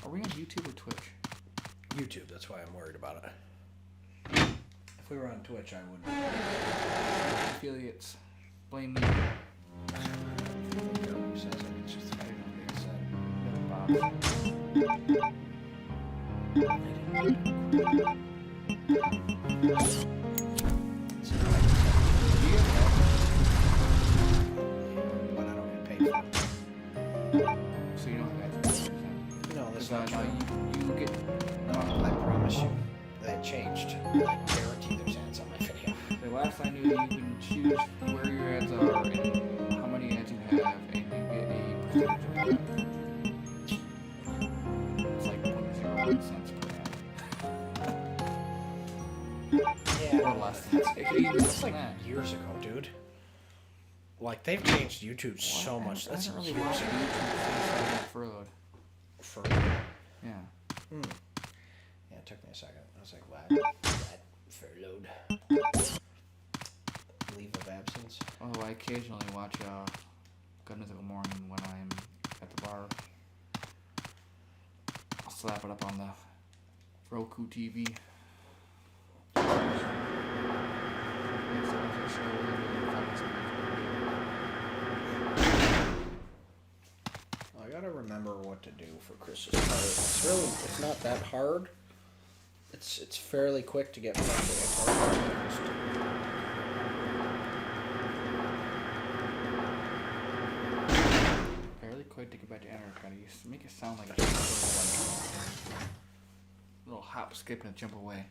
Are we on YouTube or Twitch? YouTube, that's why I'm worried about it. If we were on Twitch, I wouldn't. Affiliates. Blame me. I don't know who says it. It's just the guy who said but I don't get paid for it. So you don't have that. No, that's not Now true. you get. I promise you. That changed. I guarantee there's ads on my video. The last I knew, you can choose where your ads are and how many ads you have, and you get a percentage of that. It's like 0.01 cents per ad. Yeah. Or less than that. It could even be less That's than like that. years ago, dude. Like, they've changed YouTube so much. I That's haven't really years watched ago. YouTube since I got furloughed. Yeah. Yeah, it took me a second. I was like, what? Furloughed. leave of absence. Although I occasionally watch Good Mythical Morning when I'm at the bar. I'll slap it up on the Roku TV. I gotta remember what to do for Chris's part. It's not that hard. It's fairly quick to get back to it. Fairly quick to get back to Antarctica. You make it sound like a little hop, skip, and a jump away.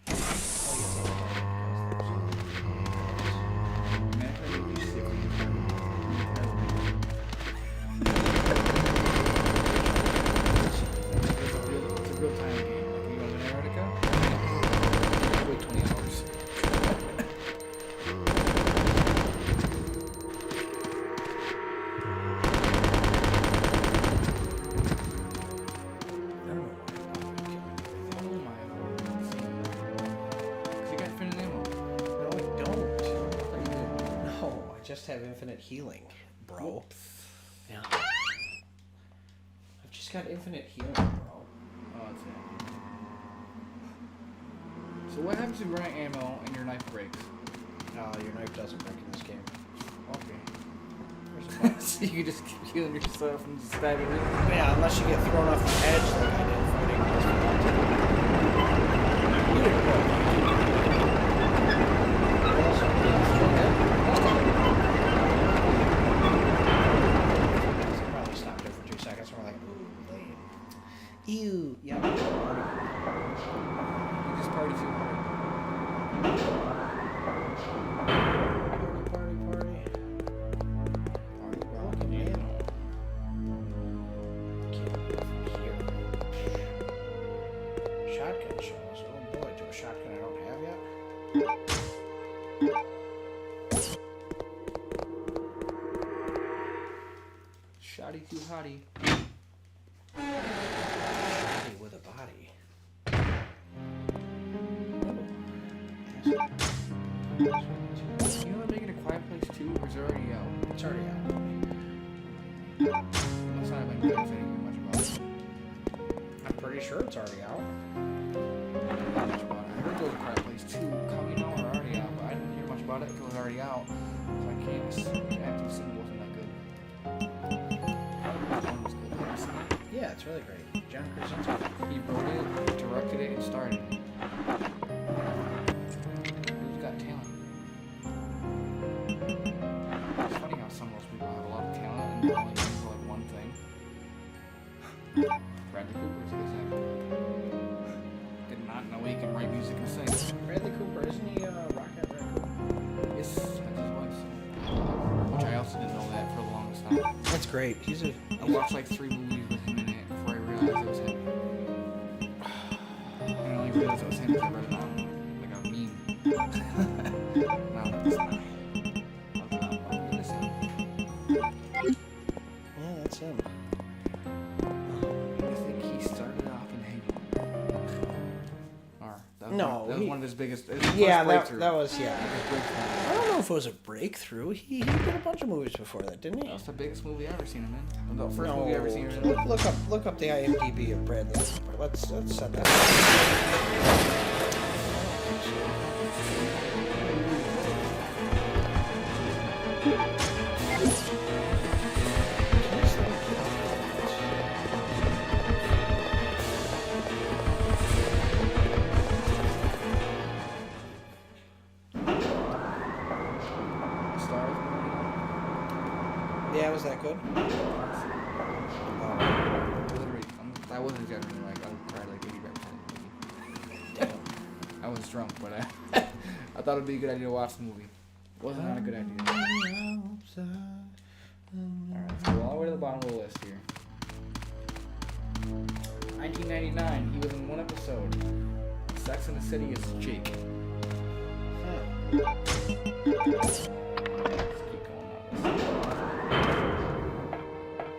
Have infinite healing, bro. Whoops. Yeah. I've just got infinite healing, bro. Oh, that's it. So what happens if you run out of ammo and your knife breaks? Your knife doesn't break in this game. Okay. So you can just keep healing yourself and just stabbing it? Yeah, unless you get thrown off the edge like I did fighting this one. You didn't go. Ew. Yeah. You just party too hard. Party. Rock and ammo. Can't go from here. Shotgun shells. Oh boy, do a shotgun I don't have yet. Shoddy too hotty. With a body. You know they're making A Quiet Place 2, or is it already out? It's already out. That's not been good anything much about it. I'm pretty sure it's already out. Not much about it. I heard there was A Quiet Place 2 coming out or already out, but I didn't hear much about it because it was already out. So I can't assume the acting scene wasn't that good. One was good. Have you seen it? Yeah, it's really great. John Krasinski. He wrote it, directed it, and starred in it. Who's got talent? It's funny how some of those people have a lot of talent and they're only good for like one thing. Bradley Cooper is a good example. Did not know he can write music and sing. Bradley Cooper, isn't he Rocket Raccoon? Yes, that's his voice. Which I also didn't know that for the longest time. That's great. I watched like 3 movies with him in it before I realized it was him. And I only realized it was him because I read it on like a meme. No, it's not. It's him. Yeah, that's him. I think he started off in Halo. Or that was No, that was one of his biggest. His Yeah, first breakthrough. that was, yeah. His breakthrough. I don't know if it was a breakthrough. He did a bunch of movies before that, didn't he? That's the biggest movie I ever seen him in. The first movie I ever seen him in. Look up the IMDb of Bradley Cooper. Let's set that. Yeah, was that good? I wasn't exactly like I cried like 80%. I was drunk, but I thought it'd be a good idea to watch the movie. Wasn't not a good idea. Alright, let's go all the way to the bottom of the list here. 1999, he was in one episode. Sex and the City as Jake. Let's keep going on this.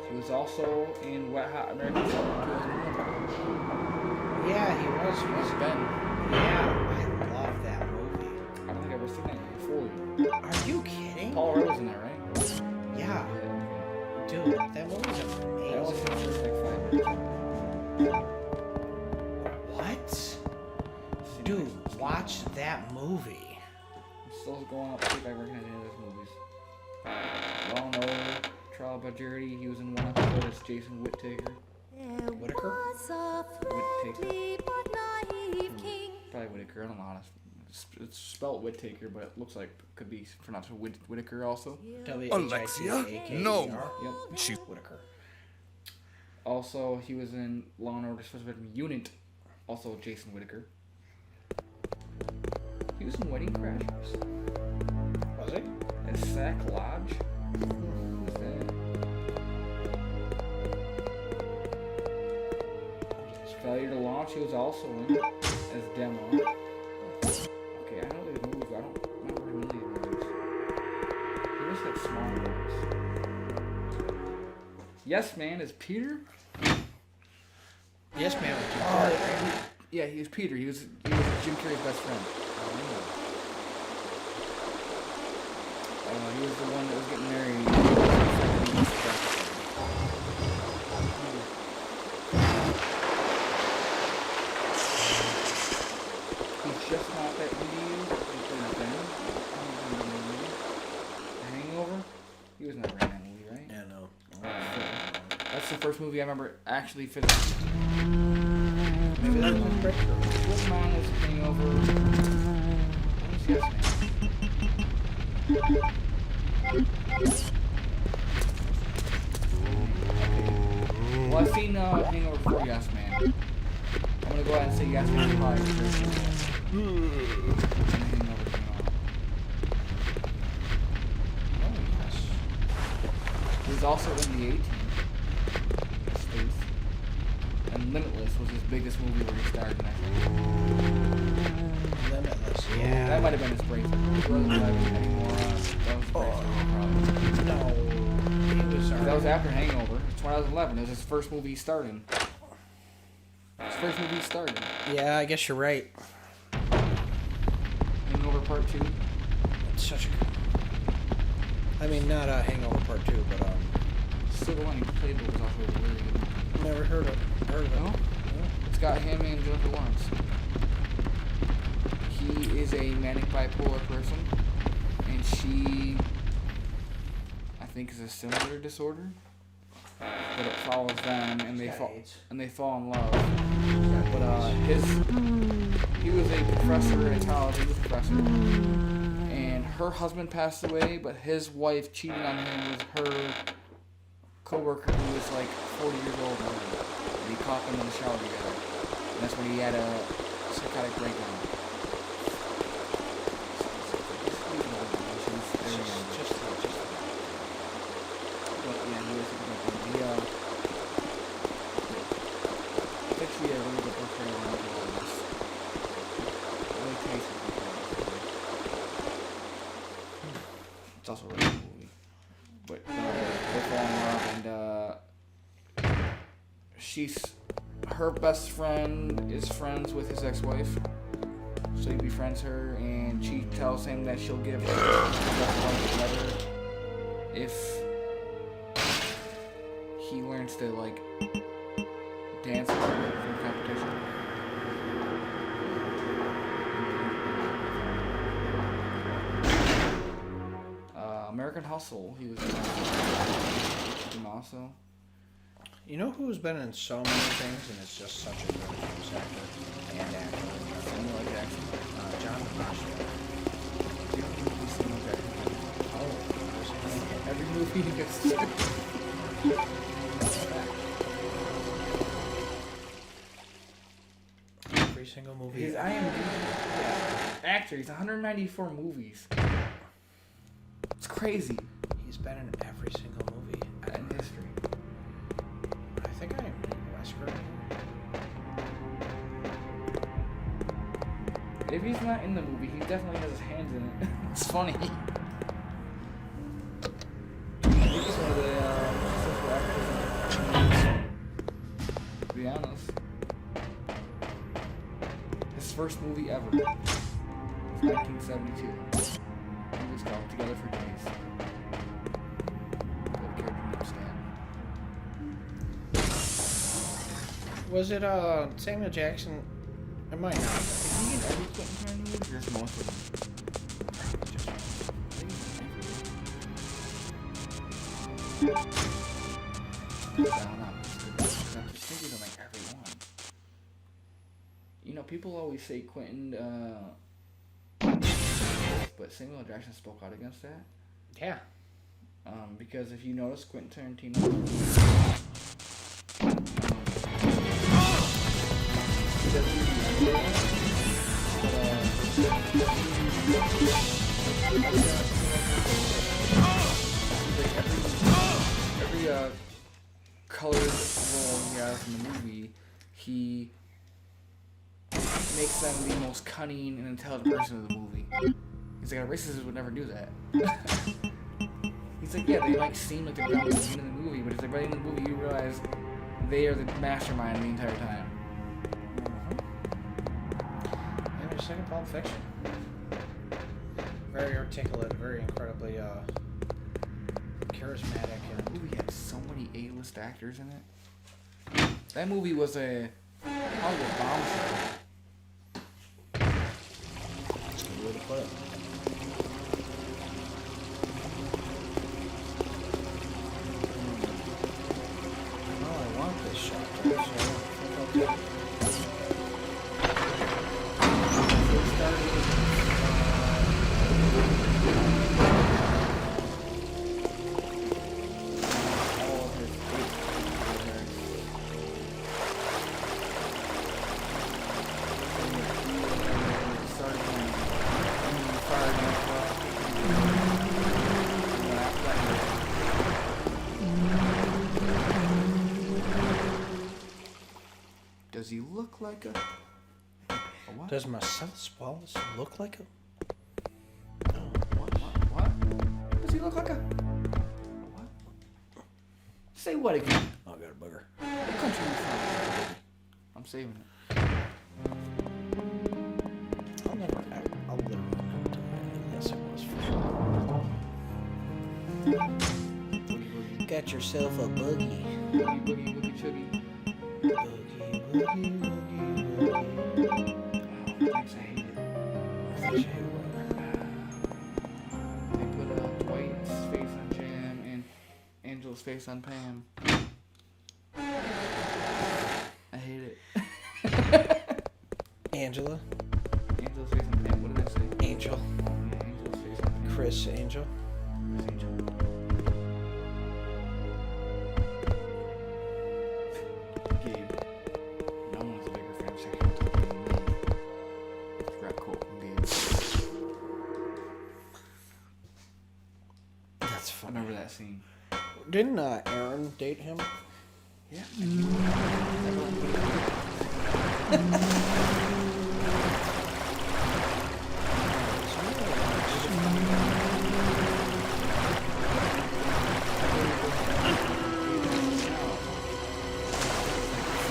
He was also in Wet Hot American Summer 2001. Yeah, he was. Ben. Yeah, I love that movie. I don't think I've ever seen that before. Are you kidding? Dude, watch that movie. I'm still going up to see if I recognize any of those movies. Well known, Trial by Jury. He was in one episode as Jason Whittaker. Whitaker? Whittaker. Probably Whittaker. I don't know how to. It's spelled Whittaker, but it looks like it could be pronounced Whittaker also. Alexia? No. Yep. She. Whitaker. Also, he was in Law and Order Special Victim Unit. Also, Jason Whittaker. He was in Wedding Crashers. Was he? As Sack Lodge. Who's that? Failure to Launch. He was also in as Demo. Okay, I know these movies, but I don't remember him in these movies. He was like small movies. Yes Man is Peter? Yes, man. Yeah, he was Peter. He was Jim Carrey's best friend. He was the one that was getting married. He's just not that idiot. He played Ben. The Hangover. He was never in that movie, right? Yeah, no. That's the first movie I remember actually finishing. Maybe that was Breakthrough. What man was Hangover? What was Yes Man? Well, I've seen Hangover 4, Yes Man. I'm gonna go ahead and say Yes Man 5. Oh, yes. He was also in the 18. Space. And Limitless was his biggest movie where he starred in, I think. Limitless, yeah. That might have been his breakthrough. He wasn't driving anymore. That was his breakthrough, probably. No. He was That was after Hangover. It's 2011. It was his first movie he starred in. His first movie he starred in. Yeah, I guess you're right. Hangover Part 2. It's such a good. I mean, not Hangover Part 2, but Silver Lining Playbook was also a really good movie. never heard of it. No? It's got him and Jennifer Lawrence. He is a manic bipolar person, and she, I think, is a similar disorder. But it follows them, and they fall in love. But he was a professor, a college English professor, and her husband passed away, but his wife cheated on him with her co-worker who was like 40 years old already. And he caught them in the shower together. And that's when he had a psychotic breakdown. But yeah, he was it's actually a really good portrayal of all this. Really tasty portrayal. It's also a really good movie. But they fall in love, and her best friend is friends with his ex-wife. So he befriends her, and she tells him that she'll give his best friend a letter if he learns to like dance for the competition. American Hustle, he was in also. You know who's been in so many things and is just such a good voice actor and actor? Samuel L. Jackson. John Bosch. Oh, Every movie he gets to. every single movie. His IMDb actor, he's 194 movies. It's crazy. He's been in every single movie In history. I think I am Wesker. If he's not in the movie, he definitely has his hands in it. It's funny. I think he's one of the successful actors. To be honest. His first movie ever. It was 1972. It was called Together for Days. Got a character named Stan. Was it Samuel Jackson? It might not. Did he every Quentin Tarantino movie, or just most of them? Just I don't know. I'm just thinking of like every one. You know, people always say Quentin, but Samuel L. Jackson spoke out against that. yeah. Because if you notice, Quentin Tarantino. He every colored role he has in the movie, he makes them the most cunning and intelligent person in the movie. He's like, a racist would never do that. He's like, yeah, they might seem like they're dumb at the beginning of the movie, but it's like by the end of the movie you realize they are the mastermind the entire time. And just like a Pulp Fiction. Very articulate, very incredibly charismatic. The movie had so many A-list actors in it. That movie was a Hollywood bombshell. That's a good way to put it. Well, I want this shot, so I think I'll take it. Does he look like a what? Does Marcellus Wallace look like a... What? Does he look like a what? Say what again? Oh, I got a booger. What country are you from? I'm saving it. I'll literally not. Yes, it was for sure. Boogie boogie. Got yourself a boogie. Boogie boogie boogie chuggy. Boogie, boogie, boogie, boogie. Thanks, I hate it. I think you would. They put Dwight's face on Jam and Angela's face on Pam. I hate it. Angela. Angela's face on Pam. What did I say? Angel. Yeah, Angela's face on Pam. Chris Angel. Chris Angel. Gabe. No one's a bigger fan of sexual than me. Grab Colt and Gabe. That's I funny. remember that scene. Didn't Aaron date him? Yeah.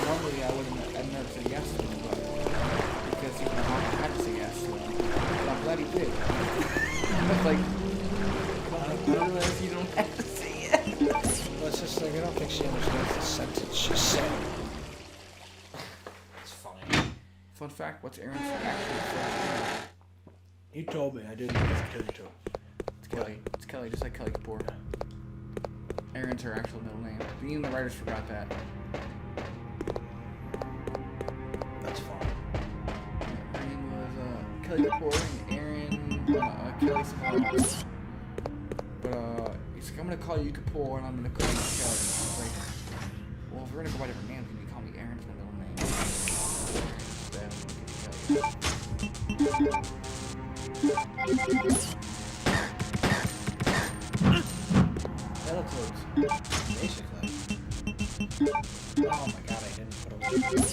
Normally I'd never say yes to him, but because my mom had to say yes to him. But I'm glad he did. I was like, I realize you don't have to say yes. Well, it's just like I don't think she understands the sentence she said. It's funny. Fun fact, what's Aaron's actual first name? You told me. I didn't have to tell you. It's Kelly. It's Kelly, just like Kelly Kapoor. Aaron's her actual middle name. Even the writers forgot that. That's funny. Her name was Kelly Kapoor and Aaron Kelly Savalas. But he's like, I'm gonna call you Kapoor and I'm gonna call you Kelly. He's like, well, if we're gonna go by different names, can you call me Aaron's my middle name? Battletoads, basically. Oh my god, I didn't put away the sounds.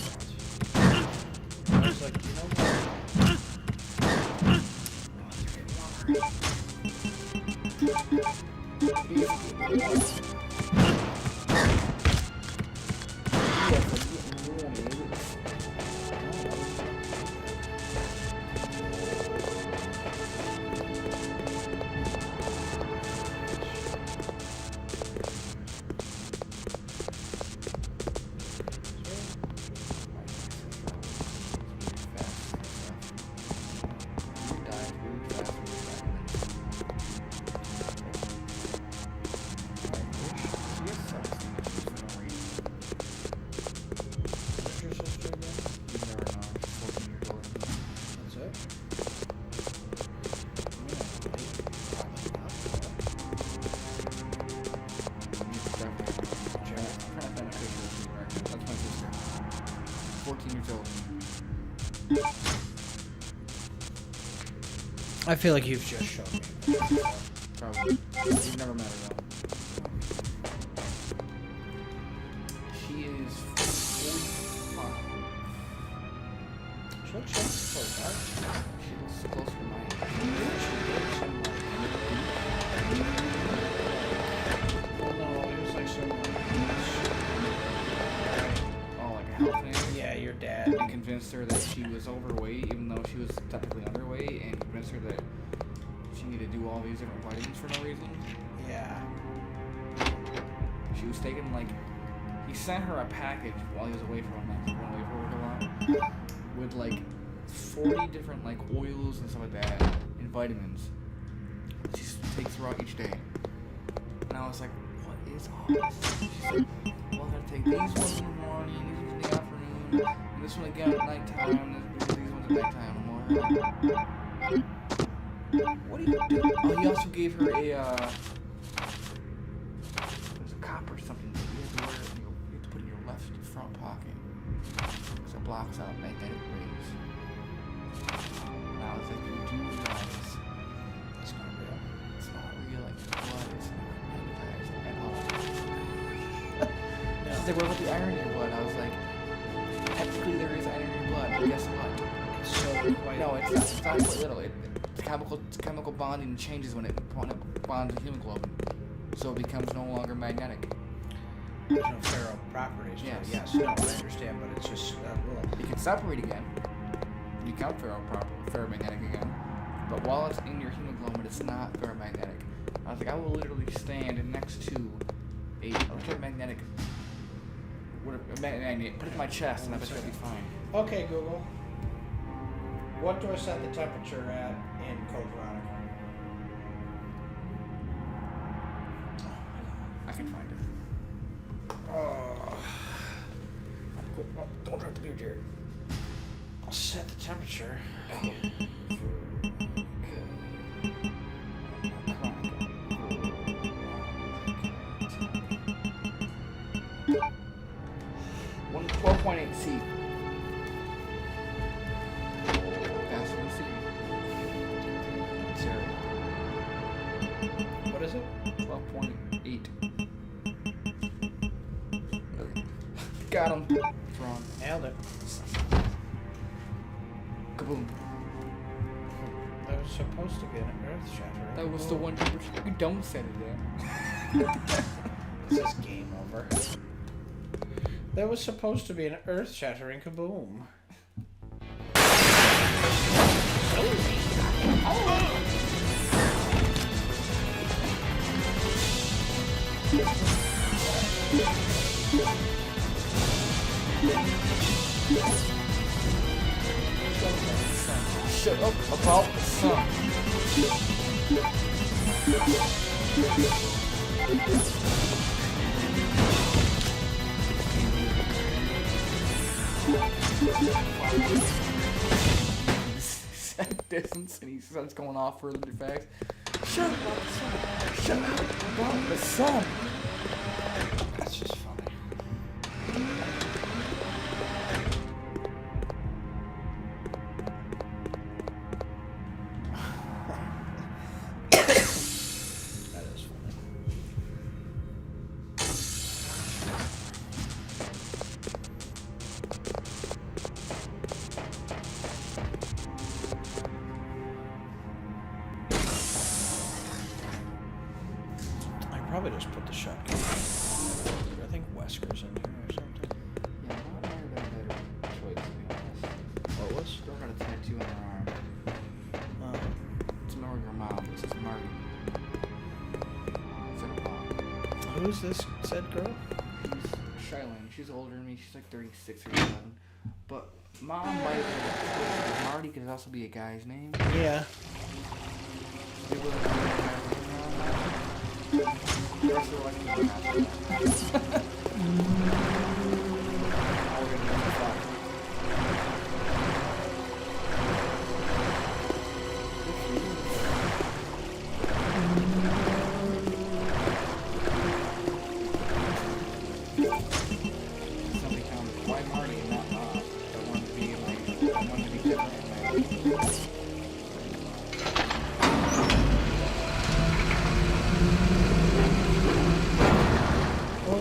I was like, you know what? I feel like you've just shown me. Probably. You've never met her though. She is 45. She looks young for dark. She looks closer to my age. Well, no, it was like some. Oh, like a health thing? Yeah, your dad. And convinced her that she was overweight, even though she was technically underweight, and convinced her that she needed to do all these different vitamins for no reason. Yeah. She was taking, like, he sent her a package while he was away from him, he went away for work a lot, with, like, 40 different, like, oils and stuff like that, and vitamins that she takes throughout each day. And I was like, what is all this? She's like, well, I'm gonna take these ones in the morning, these ones in the afternoon, and this one again at nighttime, and these ones at nighttime. I'm like, what do you do? Oh, he also gave her a, there's a cup or something that you have to wear, you have to put in your left front pocket, because it blocks out magnetic rays. And I was like, you do realize That's not real. it's not real, like blood is not magnetized at all. She's like, what about the iron in your blood? I was like, technically there is iron in your blood, but guess what? It's so quite. No, it's not quite little. Chemical bonding changes when it bonds to hemoglobin, so it becomes no longer magnetic. There's no ferro properties. to it. Yes. Yes. No, I understand, but it's just. It can separate again, become ferromagnetic again, but while it's in your hemoglobin, it's not ferromagnetic. I was like, I will literally stand next to a electromagnetic, magnet, put it in my chest, and I bet it'll be fine. Okay, Google. What do I set the temperature at in Code Veronica? I can find it. Oh. Don't drop the beer, Jared. I'll set the temperature. One 12.8 C. Faster than C. Zero. What is it? 12.8. Got him. It's wrong. Nailed it. Kaboom. That was supposed to be an earth shattering. That was the one temperature. You don't set it there. Is this game over? That was supposed to be an earth shattering kaboom. Shut up about the sun. Set distance, and he starts going off further defects. Shut up about the sun. Shut up about the sun. That's just funny. That is funny. I probably just put the shotgun. I think Wesker's in here or something. Yeah, that might have been a better choice, to be honest. What was? Still got a tattoo on her arm. It's more your mom. This is Marty. It's like a mom. Who's this said girl? She's Shylane. She's older than me. She's like 36 or 37. But mom might have been because Marty could also be a guy's name. Yeah. It was a guy's name. The rest of the life is not. Now we're gonna go to 5. Somebody commented, why Marty and not Mom? I wanted to be like, I wanted to be Well,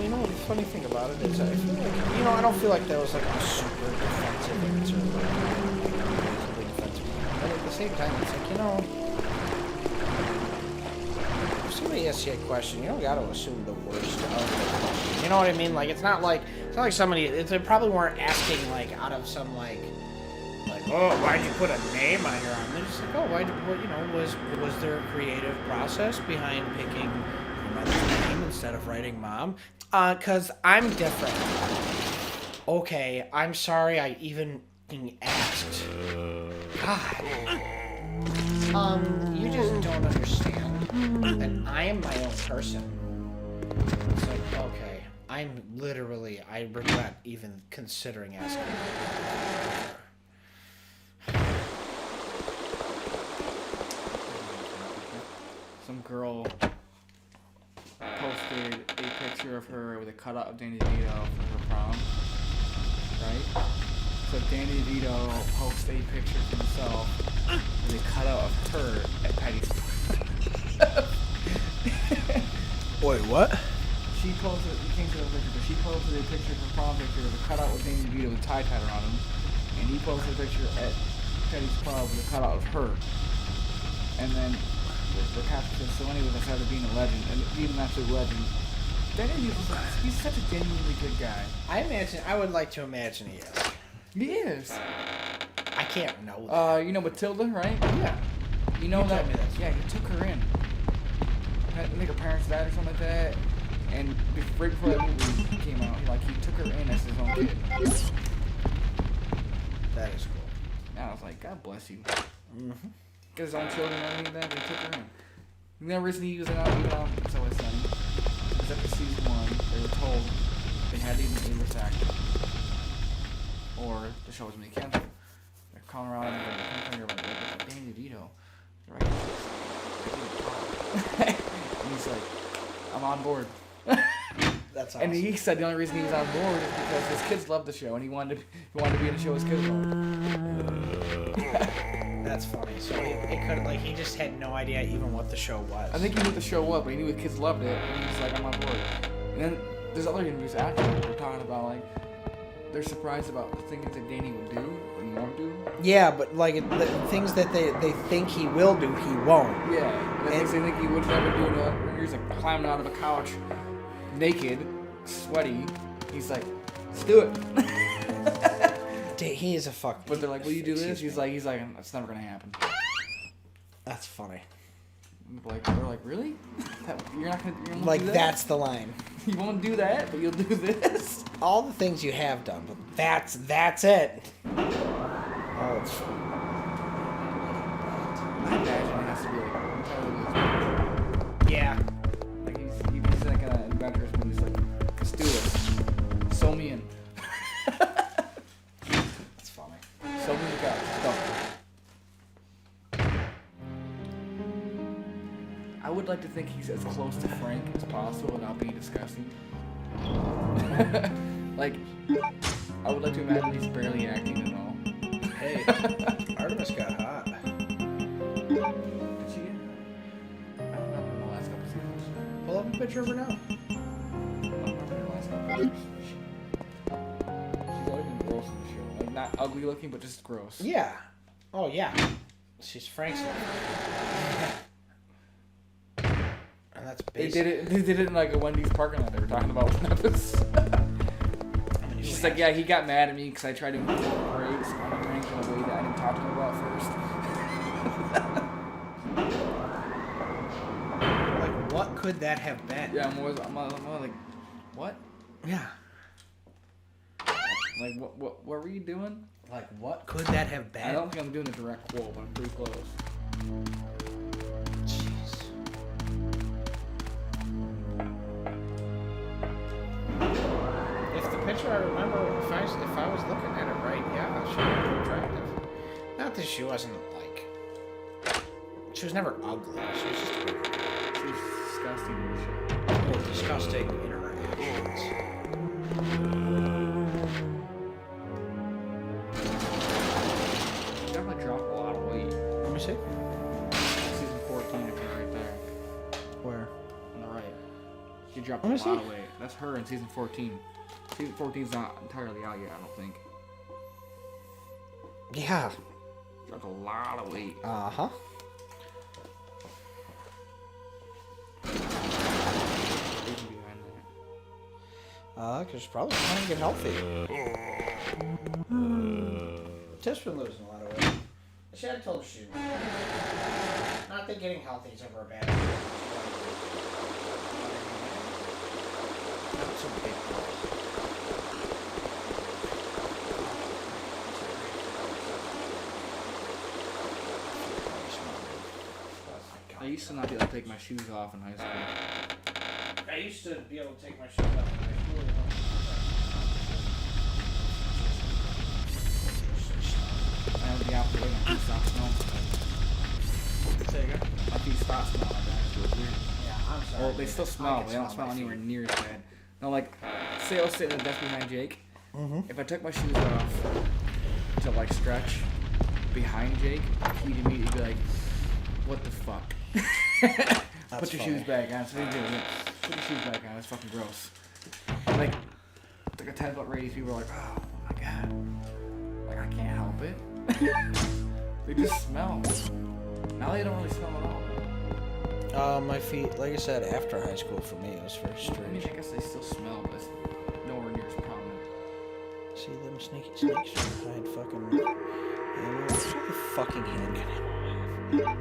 you know, the funny thing about it is, I feel like, you know, I don't feel like that was like a super defensive answer. Reasonably defensive. But at the same time, it's like, you know, if somebody asks you a question, you don't got to assume the worst of the question. You know what I mean? Like, it's not like somebody, they probably weren't asking, like, out of some, like, oh, why'd you put a name on your arm? They're just like, oh, what, you know, was there a creative process behind picking your mother's name instead of writing mom? 'Cause I'm different. Okay, I'm sorry I even asked. God. You just don't understand that I am my own person. It's like, okay, I regret even considering asking. Some girl posted a picture of her with a cutout of Danny DeVito for her prom, right? So Danny DeVito posts a picture of himself with a cutout of her at Patty's prom. Wait, what? She posted, you can't see the picture, but she posted a picture of her prom picture with a cutout with Danny DeVito with a tie tied around him, and he posted a picture at Patty's prom with a cutout of her. And then the caption says, so anyway, I started being a legend, and being an absolute legend. Danny DeVito, he's such a genuinely good guy. I would like to imagine he is. He is. I can't know that. You know Matilda, right? Yeah. You know You that? told me that. Yeah, he took her in. I think her parents died or something like that. And right before that movie came out, he took her in as his own kid. That is cool. And I was like, God bless you. Mm-hmm. Got his own children and everything like that, they took her in. The only reason he was on It's Always Sunny is after season 1, they were told they had to even A-list actor, or the show was going to be canceled. They're calling around and they're like, Danny DeVito, right? And he's like, I'm on board. That's awesome. And he said the only reason he was on board is because his kids loved the show and he wanted to be in the show his kids loved. That's funny. So he just had no idea even what the show was. I think he knew what the show was, but he knew his kids loved it, and he was like, I'm on board. And then there's other interviews after that they're talking about, like, they're surprised about the things that Danny would do, but he won't do. Yeah, but like the things that they think he will do, he won't. Yeah, and the things they think he would never do, and he's like climbing out of a couch, naked, sweaty. He's like, let's do it. He is a fuck. But they're like, will you do this? He's like, it's never gonna happen. That's funny. Like, they're like, really? You're not gonna Like, do that? that's the line. You won't do that, but you'll do this. All the things you have done, but that's it. Oh, it's funny. I imagine it has to be like, Yeah. like he's like an adventurous movie. He's like, let's do it. Sew me in. That's funny. Sew me in the couch. Go. I would like to think he's as close to Frank as possible without being disgusting. Like, I would like to imagine he's barely acting at all. Hey, Artemis got hot. Did she? I don't remember the last couple seasons. Pull up a picture of her now. I don't remember the last couple seasons. She's always been gross in the show. Like, not ugly looking, but just gross. Yeah. Oh, yeah. She's Frank's wife. And that's They basic. did it in like a Wendy's parking lot. They were talking about one of us. She's like, yeah, he got mad at me because I tried to incorporate Spawning Rank in a way that I didn't talk to him about first. Like, what could that have been? Yeah, I'm like, what? Yeah. Like, what were you doing? Like, what could that have been? I don't think I'm doing a direct quote, but I'm pretty close. Jeez. If the picture I remember, if I was looking at it right, yeah, she was pretty attractive. Not that she wasn't like, she was never ugly. She was just weird. She's disgusting in the show. Well, disgusting in her actions. Did I ever drop see. Season 14 if you're right there. Where? On the right. She dropped a Let lot me of see. weight. That's her in season 14. Season 14's not entirely out yet, I don't think. Yeah. Dropped a lot of weight. Uh-huh. Reason behind that. Because she's probably trying to get healthy. Tiff's been losing a lot of weight. She had told her she not that getting healthy is ever a bad thing. Not so big I used to not be able to take my shoes off in high school. I used to be able to take my shoes off in high school. I had the opposite way. My feet stopped smelling. Say again? My feet stopped smelling like that. It was weird. Yeah, I'm sorry. Well, they still smell, but they don't smell my anywhere feet. near as bad. No, like, say I was sitting at the desk behind Jake. Mm-hmm. If I took my shoes off to, like, stretch behind Jake, he'd immediately be like, what the fuck? Put your shoes back on. So they do it. Put your shoes back on. It's fucking gross. Like a 10-foot radius, people are like, oh my god. Like, I can't help it. They just smell. Now they don't really smell at all. My feet, like I said, after high school for me, it was very I mean, strange. I guess they still smell, but it's nowhere near as prominent. See them sneaky snakes behind fucking. What the fucking hand can I have?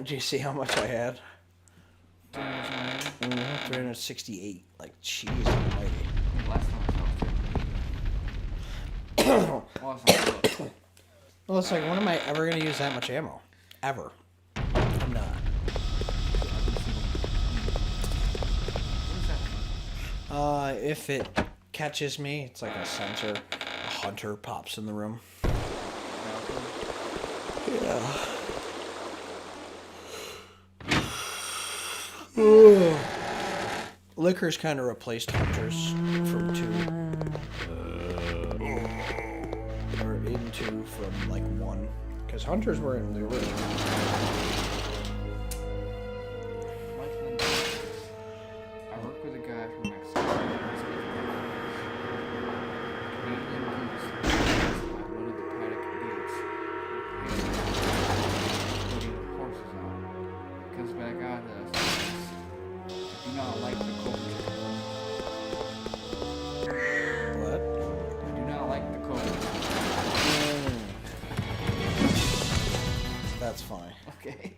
Do you see how much I had? 368. Like, jeez almighty. Last time I saw it. Well, that's not good. Well, it's like, when am I ever gonna use that much ammo? Ever. I'm not. If it catches me, it's like a sensor. A hunter pops in the room. Yeah. Liquor's kind of replaced hunters from 2. Or into from like 1. Because hunters were in the original. I work with a guy from Mexico. Canadian goose by one of the paddock gates. Putting horses out. He comes back out to us. I do not like the culture. What? I do not like the culture. That's funny. Okay.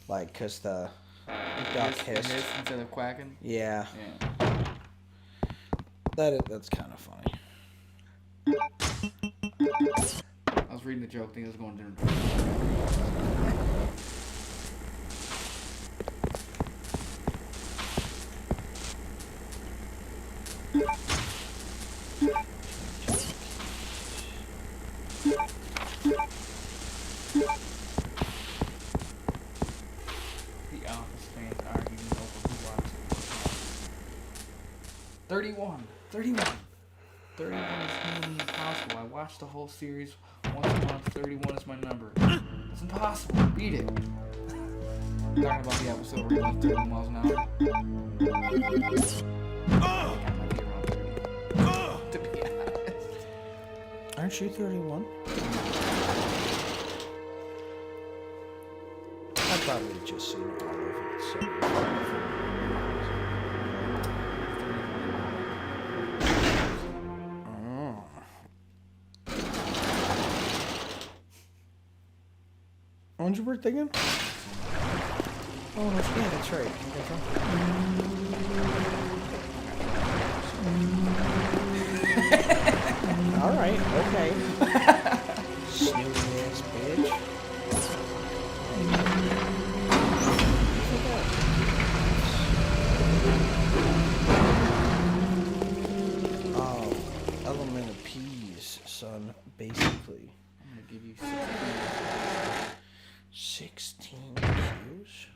Like, cause the duck hissed. Hiss instead of quacking. Yeah, Yeah. that's kind of funny. I was reading the joke, thing was going different. The Office fans arguing over who watches 31. 31 is nearly impossible. I watch the whole series once a month. 31 is my number. It's impossible. Beat it. Talking about the episode where he went 31 miles an hour. I might be around 30. To be honest. Aren't you 31? I've probably just seen all of it. So. When's your birthday again? Oh, yeah, that's right. All right, okay. Snooty ass bitch. Oh, element of peas, son, basically. I'm gonna give you 16 cues.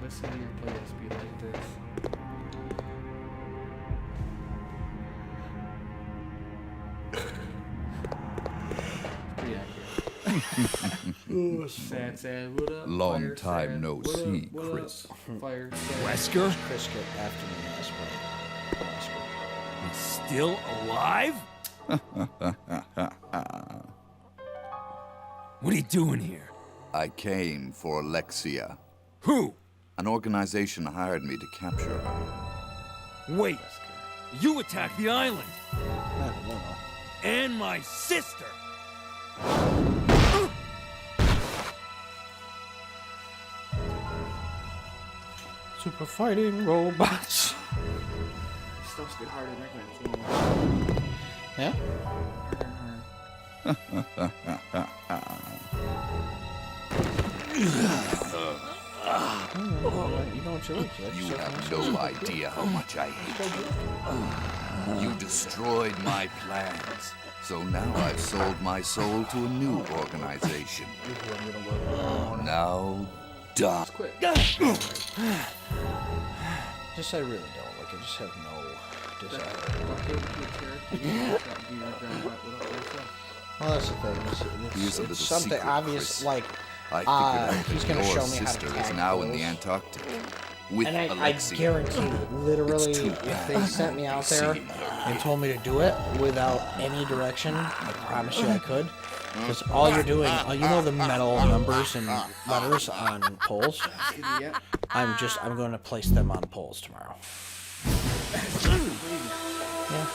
Listen to your playlist be like this. Pretty accurate. Sad, sad, what up? Long Fire, time sad, no what up, see, what up? Chris. Fire, sad. Wesker? Chris get afternoon aspirin. He's still alive? What are you doing here? I came for Alexia. Who? An organization hired me to capture her. Wait. You attacked the island. No. And my sister. Super fighting robots. Stuff's get harder than that. Yeah? You know what you like. You have no idea how much I hate you. You destroyed my plans. So now I've sold my soul to a new organization. Now, die. Quick. Just I really don't like. I just have no desire. Well, that's the thing. Here's a It's little something secret, obvious, Chris. like I figured out he's that gonna your show me how to sister is tag now in the those. Antarctic with And I Alexia. guarantee, literally, It's too if bad. they sent me out there and told me to do it without any direction, I promise you I could. Because all you're doing, you know the metal numbers and letters on poles? Yeah. I'm going to place them on poles tomorrow. Yeah.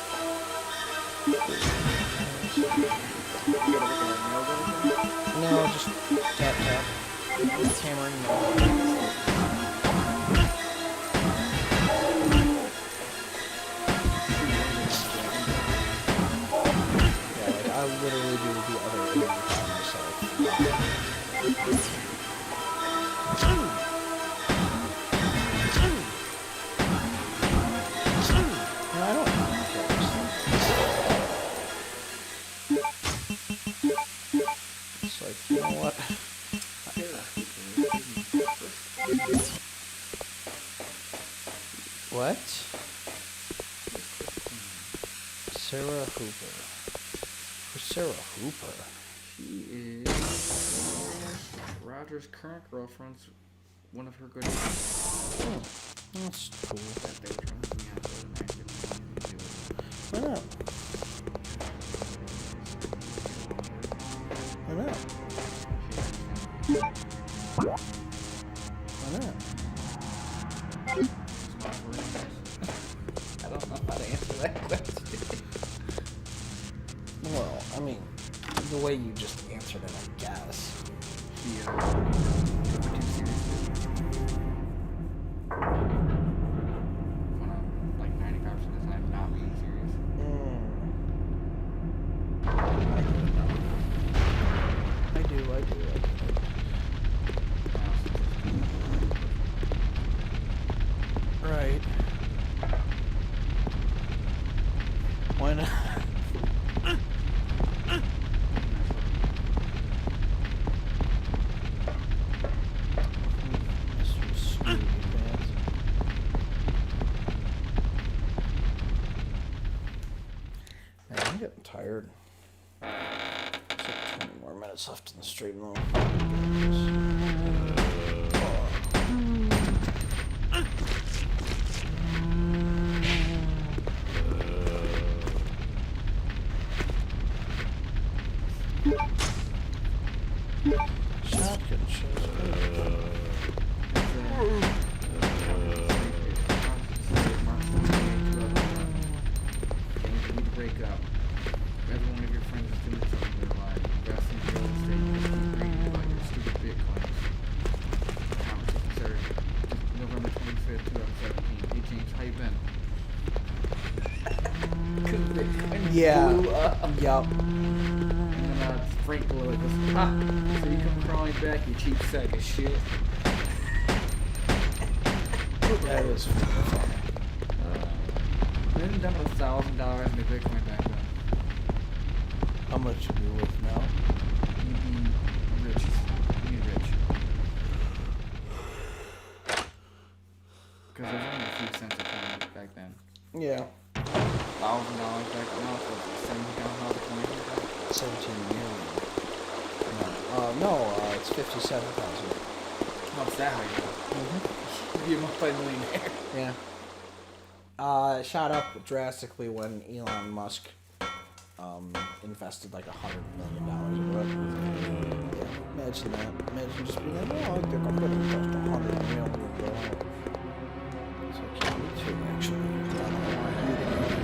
No, just tap. Hammering. I literally do the other 80 by myself. No, I don't care. It's like, you know what? What? Sarah Hooper. Who's Sarah Hooper? She is Roger's current girlfriend's one of her good friends. Oh, that's cool. That they were trying to me out the other night. They wanted me to do it. Why not? Why not? Why not? I don't know how to answer that question. Well, I mean, the way you just answered it, I guess. She took it too seriously. When I'm like 95% of the time not being serious. I do. Right. Why not? Mr. Sweetie Pants. Man, I'm getting tired. There's like 20 more minutes left in the stream though. Shotgun shells. Break up. Every one of your friends is doing something in their life. Invest in real estate. Just keep reading about your stupid bitcoins. Conversation started November 25th, 2017. Hey James, how you been? Bitcoin Yeah. blew up. Yup. And then Frank below it goes, ha! So you come crawling back, you cheap sack of shit. That is funny. Then done with $1,000 in the Bitcoin back then. How much are you worth now? You'd be rich. You'd be rich. Because there's only a few cents a coin back then. Yeah. $1,000 back then. Was it $17,000 coins? 17 million. No, it's 57,000. Oh, it's that high. Mm-hmm. You're a multi-millionaire. Yeah. It shot up drastically when Elon Musk invested like $100 million into it. Yeah, imagine that. Imagine just being like, oh, I think I'm gonna invest $100 million. So yeah, me too, actually. I don't know why I didn't invest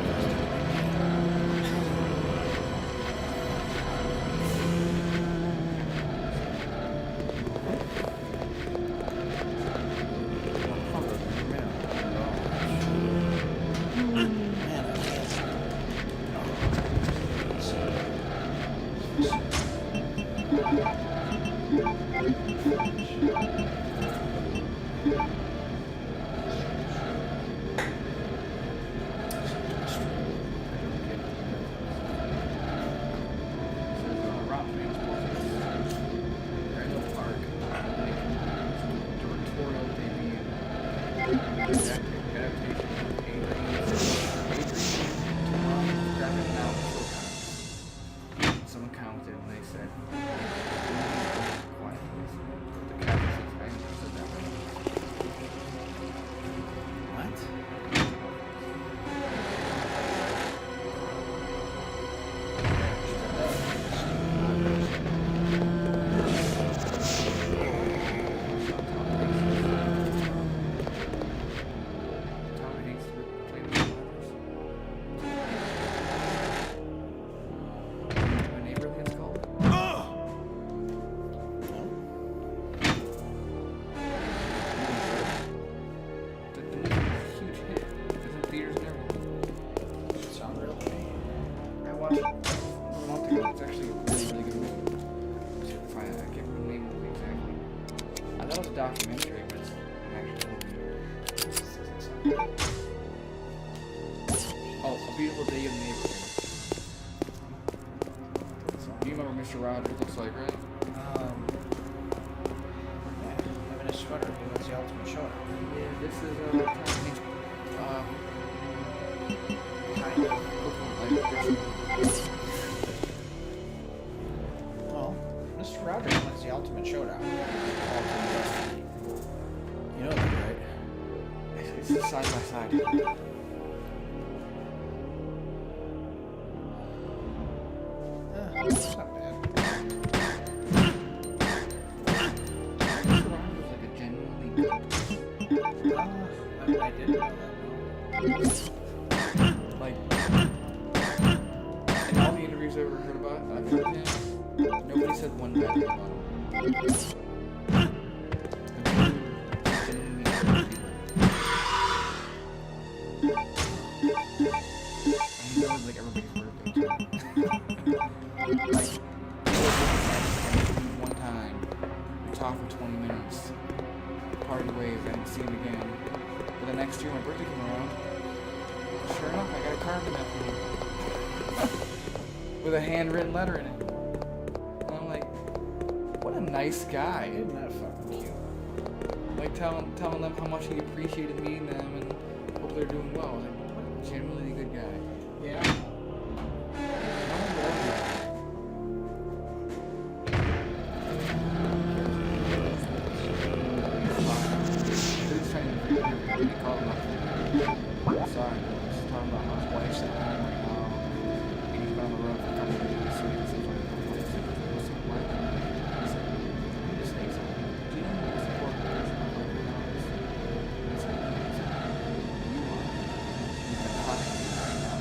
documentary, but it's an actual movie. Oh, A Beautiful Day in the Neighborhood. You remember Mr. Rogers looks like, right? Yeah, having a sweater. He was the ultimate showdown. Yeah, this is kind of looking like this. Well, Mr. Rogers wins the ultimate showdown. Ultimate destiny. You know that, right? It's side by side. It's not bad. Mr. Rogers was like a genuinely good. I didn't know that. Like, in all the interviews I've ever heard about, I've heard of him, nobody said one bad thing about him. Genuinely good people. And he knows like everybody's birthday too. Like, one time, we talked for 20 minutes, parted ways, I didn't see him again. But the next year, my birthday came around. Sure enough, I got a card from that for him. With a handwritten letter in it. And I'm like, what a nice guy. Isn't that fucking cute? Like telling them how much he appreciated meeting them and hope they're doing well. Like, what a genuinely good guy. Yeah. Sorry, just talking about how his wife's at home right now. And he's been on the road for a couple of days, so he seems like a couple of days. What's it like? He said, he just thinks, do you know what the support is in my life now? He's like, you are. He's been talking to me right now.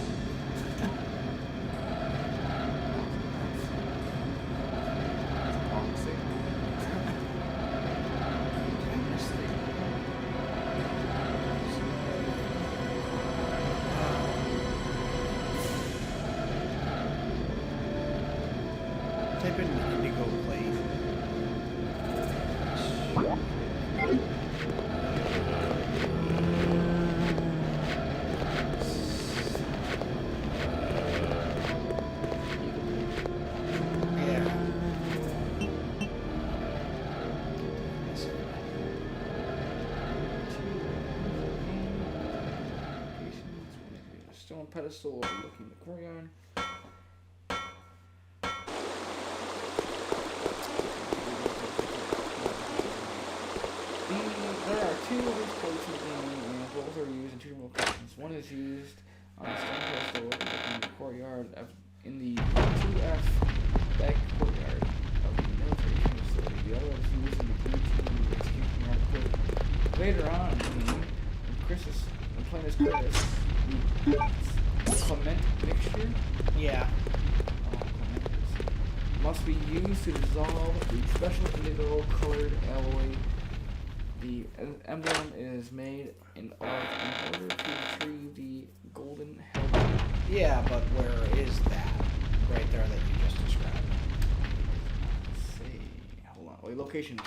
pedestal overlooking the courtyard. There are two of these places in the game, and both are used in two locations. One is used on the stone pedestal overlooking the courtyard in the 2F back courtyard of the military training facility. The other is used in the B2 execution yard equivalent. Later on in the game, when playing as Chris, the cement mixture Yeah. must be used to dissolve the special indigo colored alloy. The emblem is made in order to retrieve the golden helmet. Yeah, but where is that? Right there that you just described. Let's see. Hold on. Wait, location.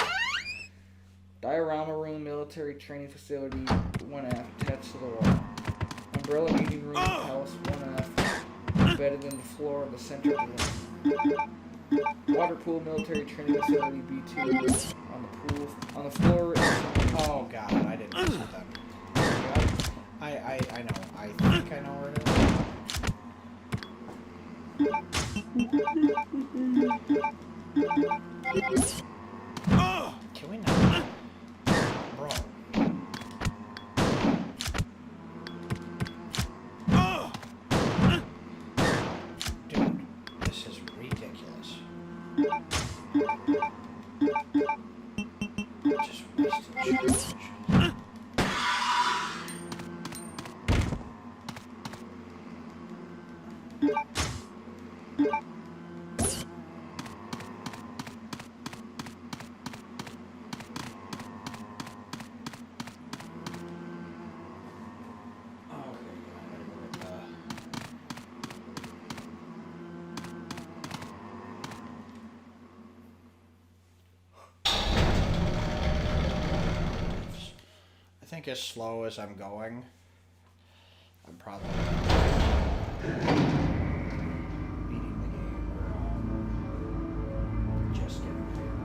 Diorama room, military training facility, 1F, attached to the wall. Umbrella meeting room, house, 1F, embedded in the floor of the center of the room. Water pool, military training facility, B2, on the floor. Oh god, I didn't see that. I know. I think I know where it is. Can we not? Bro. Dude, this is ridiculous. Just wasted charge. I think as slow as I'm going, I'm probably beating the game or just getting there.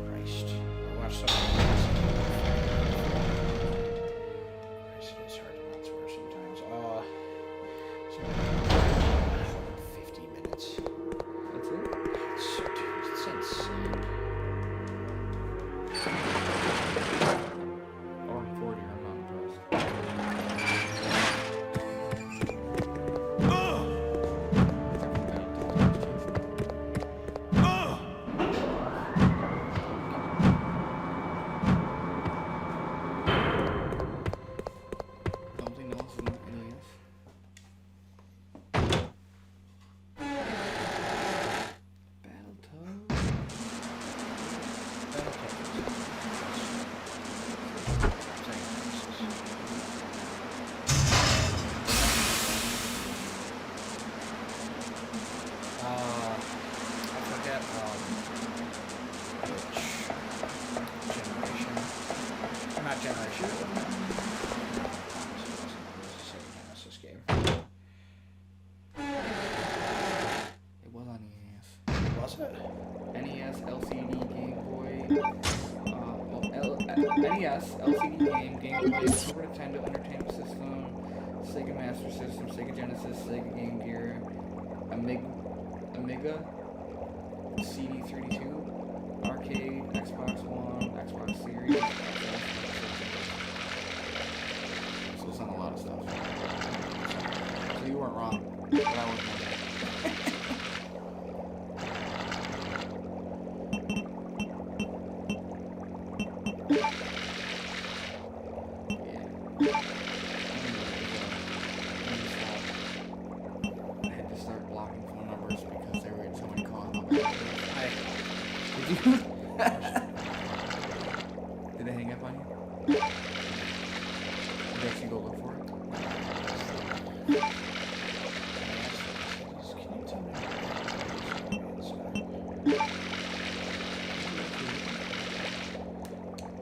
Christ. I watched so many Christ, it is hard to not swear sometimes. So 50 minutes. That's it? It's insane. Or 40, I'm not impressed. Something else in NES? Battletoads? I forget which generation. Not generation. It was a Sega Genesis game. It was on NES. Was it? NES, LCD, Game Boy, NES, LCD game, Game Boy, Super Nintendo Entertainment System, Sega Master System, Sega Genesis, Sega Game Gear, Amiga, CD32, Arcade, Xbox One, Xbox Series. So it's on a lot of stuff. So you weren't wrong, but I was wrong. I had to start blocking phone numbers because they were so many calls. Did you? Did they hang up on you? Did you actually go look for it? Can you tell me?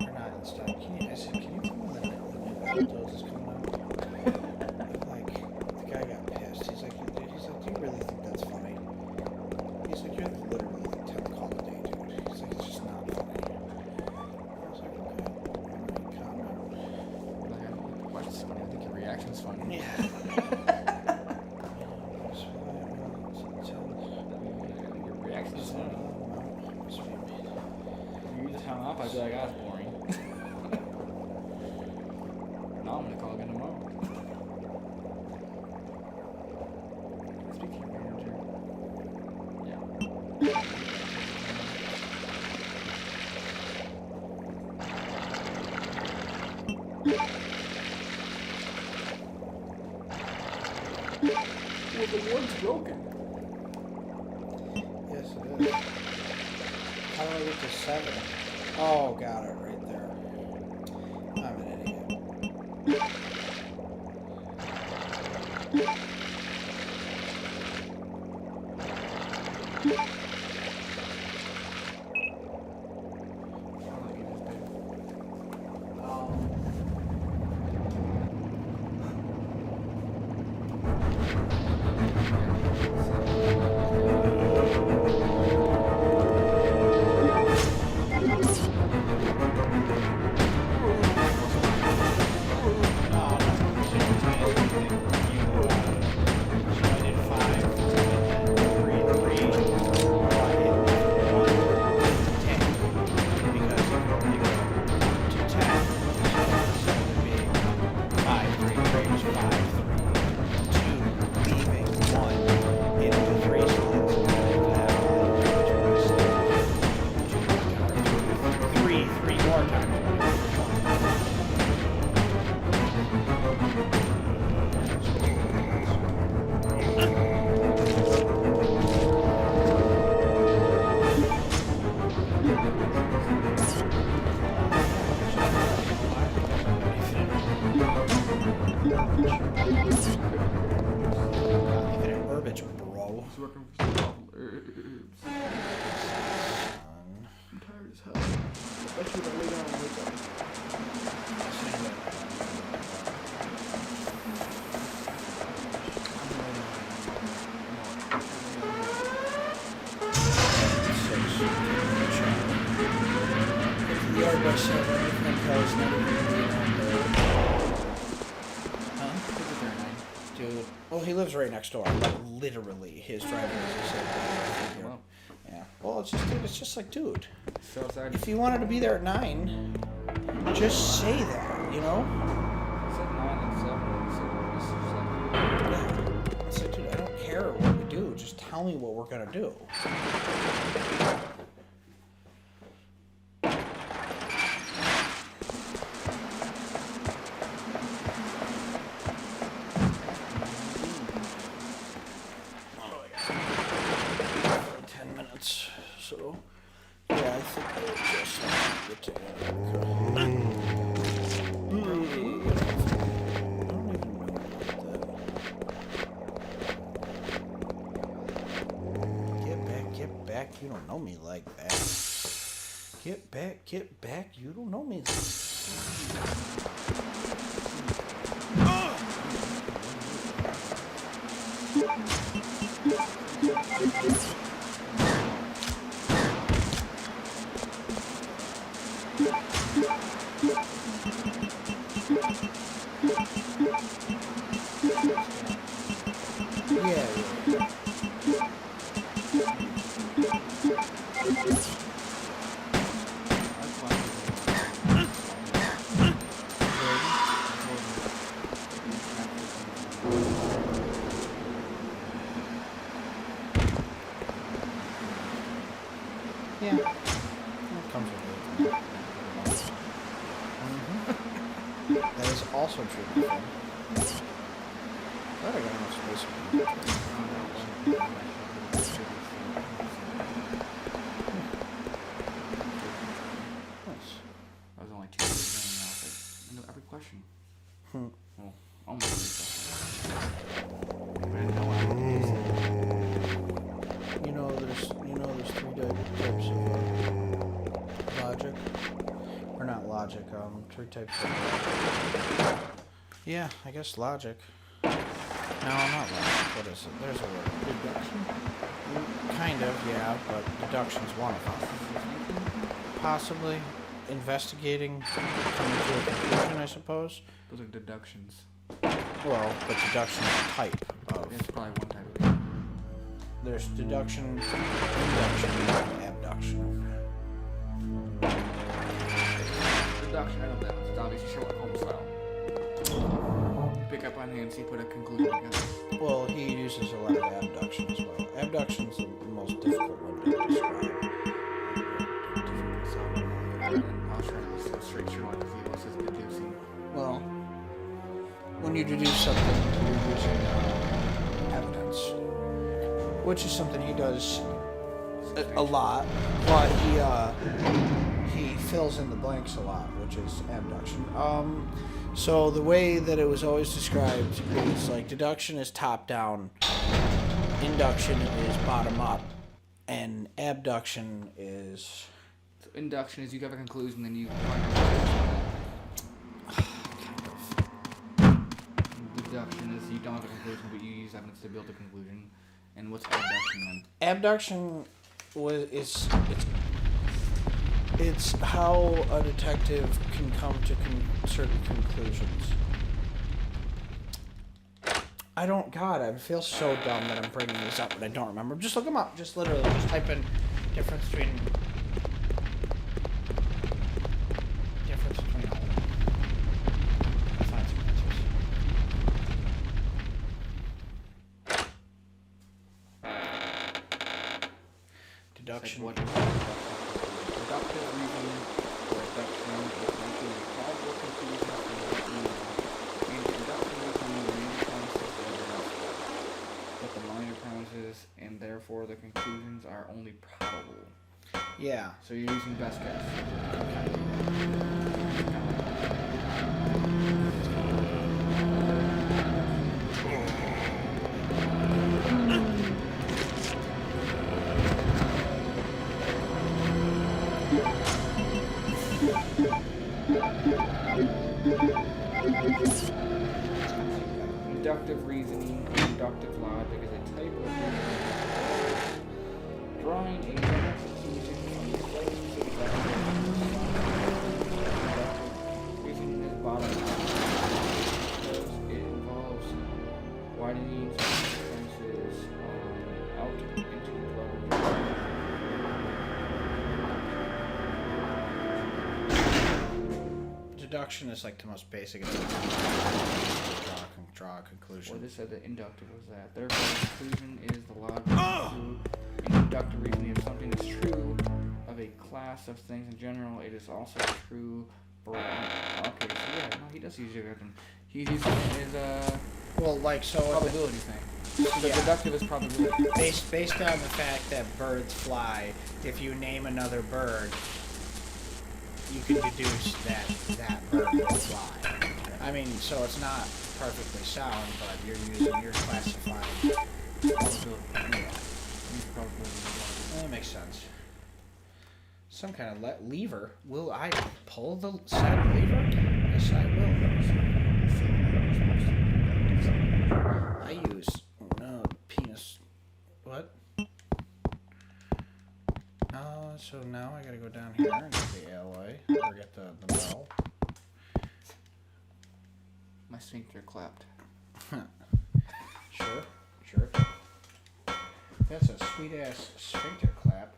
Or not instead. Can you tell me when the new Battletoads is coming out? Like, the guy got pissed. He's like, do you really think that's funny? He's like, you're literally the 10th call a day, dude. He's like, it's just not funny. I was like, okay, alright, calm down. Watch this one. I think your reaction It's fun. Yeah. Your reaction is funny. You just hung up, I'd be like, that's boring. Now I'm gonna call again tomorrow. Speak to your manager. Yeah. Well, the wood's broken. Yes, it is. How do I get to 7? Oh, got it right there. I'm an idiot. Working for some herbs. I'm tired as hell. I bet you would lay down and wake up. Dude, well, he lives right next door. Like literally, his driveway is the same thing. Wow. Yeah. Well, it's just, dude, it's just like, dude, So sad. if you wanted to be there at 9, just say that, you know? It's like 9 and 7. Yeah. It's like, dude, I don't care what we do. Just tell me what we're gonna do. So, yeah, I think we'll just get to Get back, you don't know me like that. Get back, you don't know me like that. Yeah. That comes with it. That is also true. Glad I got enough space for you. Nice. That was only 2 days in the office. I know every question. Well, almost every question. I didn't know what I was. There's 3 types of logic. Or not logic, 3 types of yeah, I guess logic. No, not logic. What is it? There's a word. Deduction? Kind of, yeah, but deduction's one of them. Possibly. Investigating, coming to a conclusion, I suppose. Those are deductions. Well, but deduction is a type of. It's probably one type of reasoning. There's deduction, induction, and abduction. Deduction, I know that. It's obviously Sherlock Holmes style. Pick up on hands, he put a conclusion together. Well, he uses a lot of abduction as well. Abduction's the most difficult one to describe. And I was trying to be so straight Sherlock because he was just deducing. Well, when you deduce something, you're using evidence, which is something he does a lot, but he fills in the blanks a lot, which is abduction. So the way that it was always described is like deduction is top down, induction is bottom up, and abduction is. So induction is you have a conclusion, then you find deduction is you don't have a conclusion, but you use evidence to build a conclusion. And what's abduction then? Abduction it's how a detective can come to certain conclusions. I feel so dumb that I'm bringing these up, but I don't remember. Just look them up. Just literally, just type in difference between all of them. I'll find some answers. Deduction. Like what is deductive reasoning or abduction is making a plausible conclusion from what you know. And deductive reasoning range promises but the minor promises, and therefore the conclusions are only probable. Yeah. So you're using best guess. Inductive reasoning, inductive logic is a type of reasoning drawing a general conclusion from the evidence of inductive reasoning is bottom up because it involves widening circumstances out into broader. Deduction is like the most basic. Draw a conclusion. Or they said that inductive was that. Therefore, the conclusion is the logic true. In inductive reasoning, if something is true of a class of things in general, it is also true for okay, so yeah, no, he does use deduction. He's using it as a probability thing. So the deductive is probability. Based on the fact that birds fly, if you name another bird, you can deduce that bird will fly. I mean, so it's not perfectly sound, but you're classifying probability. Yeah. That makes sense. Some kind of lever. Will I pull the said lever? Yes, I will. I use penis. What? So now I gotta go down here and get the alloy, or get the bell. My sphincter clapped. Sure. That's a sweet ass sphincter clap.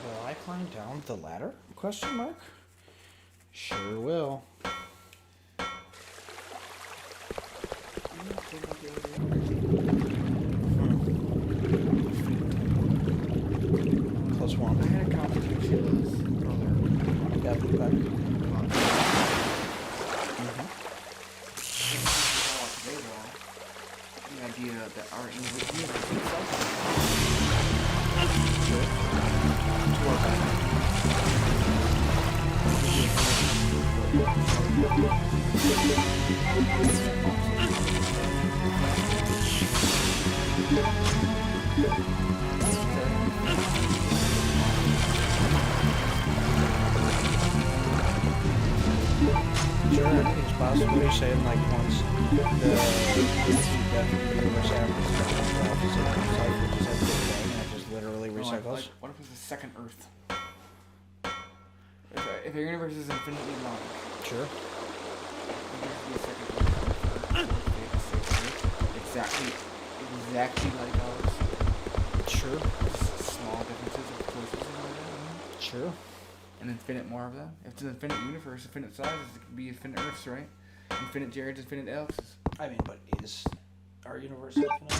Will I climb down the ladder? Question mark. Sure will. Plus one. I had a conversation with his brother. Got it back. The idea that our English Sure, it's possible. You're saying like once the universe happens, and it just literally No, recycles. like, what if there's a second Earth? If our universe is infinitely long, Sure. exactly like ours. Sure. Small differences of choices and all that. Sure. And infinite more of them. If it's an infinite universe, infinite sizes, it could be infinite Earths, right? Infinite Jareds, infinite Alexes. I mean, but is our universe infinite?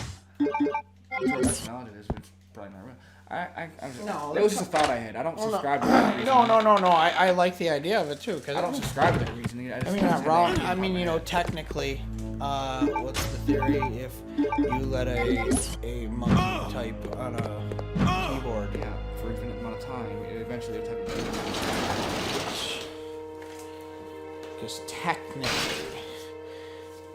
That's not it is, but it's probably not real. I'm just, No, that was just a thought I had. I don't Well, subscribe to that reasoning. No. I like the idea of it too, because I don't subscribe to that reasoning. I mean, not wrong. I mean, you know, technically, what's the theory? If you let a monkey type on a keyboard, Yeah, for an infinite amount of time, it eventually will type of because technically,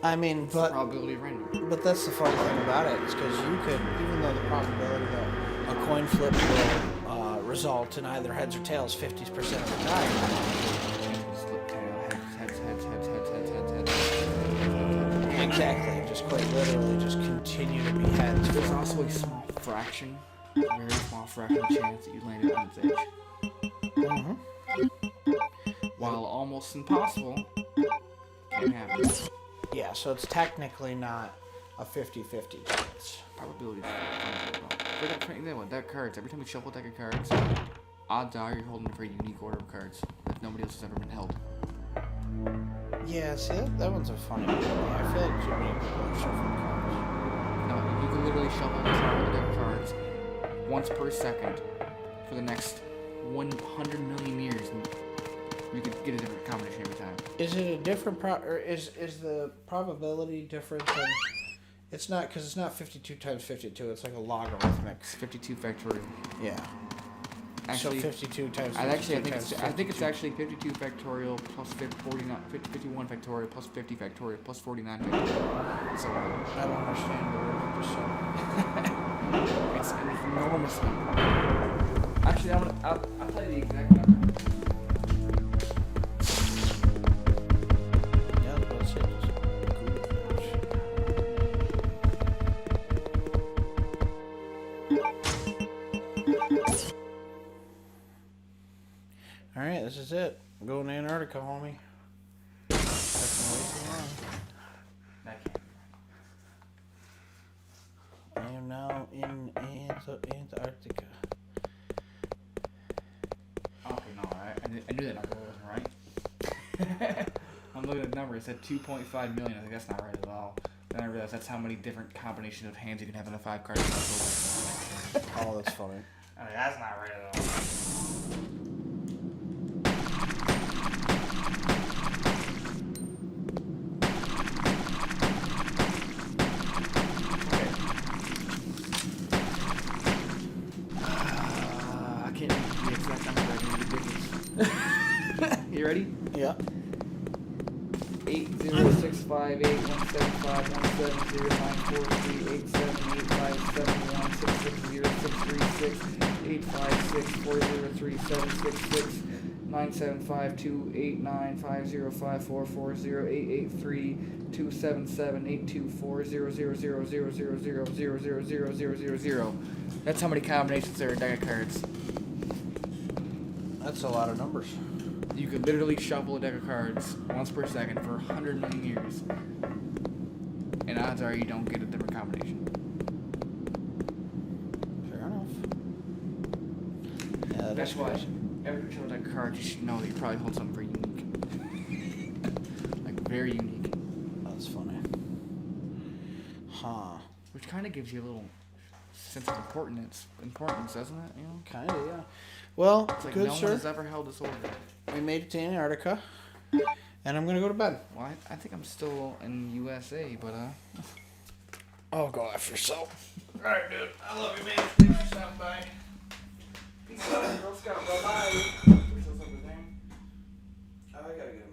I mean, but probability of random. But that's the funny thing about it, is because you could, even though the probability that a coin flip will result in either heads or tails 50% of the time. Slip tail, heads. Exactly, just quite literally just continue to be heads. There's also a small fraction, a very small fraction of chance that you landed on its edge. Mm-hmm. While almost impossible, can happen. Yeah, so it's technically not a 50-50 chance. Probability. For that deck cards, every time you shuffle a deck of cards, odds are you're holding a very unique order of cards that nobody else has ever been held. Yeah, see, that one's a funny one. I feel like too many people are shuffling cards. No, you can literally shuffle the top of the deck of cards once per second for the next 100 million years. And you could get a different combination every time. Is it a different or is the probability different than? It's not, because it's not 52 times 52. It's like a logarithmic. It's 52 factorial. Yeah. Actually, so 52 times 52 I think times I think it's actually 52 factorial plus 51 factorial plus 50 factorial plus 49 factorial. So I don't understand the word you just said. it's an enormous number. Actually, I'll tell you the exact number. Yeah, let's say just All right, this is it. I'm going to Antarctica, homie. That's way too long. I am now in Antarctica. Okay, no, I knew that number wasn't right. I'm looking at the number. It said 2.5 million. I think that's not right at all. Then I realized that's how many different combinations of hands you can have in a 5-card deck. Oh, that's funny. I mean, that's not right at all. I can't remember the exact number. I need the digits. You ready? Yeah. 800-658-175-438-785-716-856-975-289-505-408-83-277-824-000-0000000. That's how many combinations there are in deck of cards. That's a lot of numbers. You could literally shuffle a deck of cards once per second for 100 million years. And odds are you don't get a different combination. Fair enough. Yeah, That's why every time you shuffle a deck of cards, you should know that you probably hold something very unique. Like, very unique. That's funny. Huh. Which kind of gives you a little sense of importance, doesn't it? You know? Kind of, yeah. Well, It's like good no one sir. has ever held this order. We made it to Antarctica. And I'm going to go to bed. Well, I think I'm still in USA, but Oh, go after yourself. Alright, dude. I love you, man. Thanks for stopping by. Peace out, Girl Scout. Bye-bye. I gotta get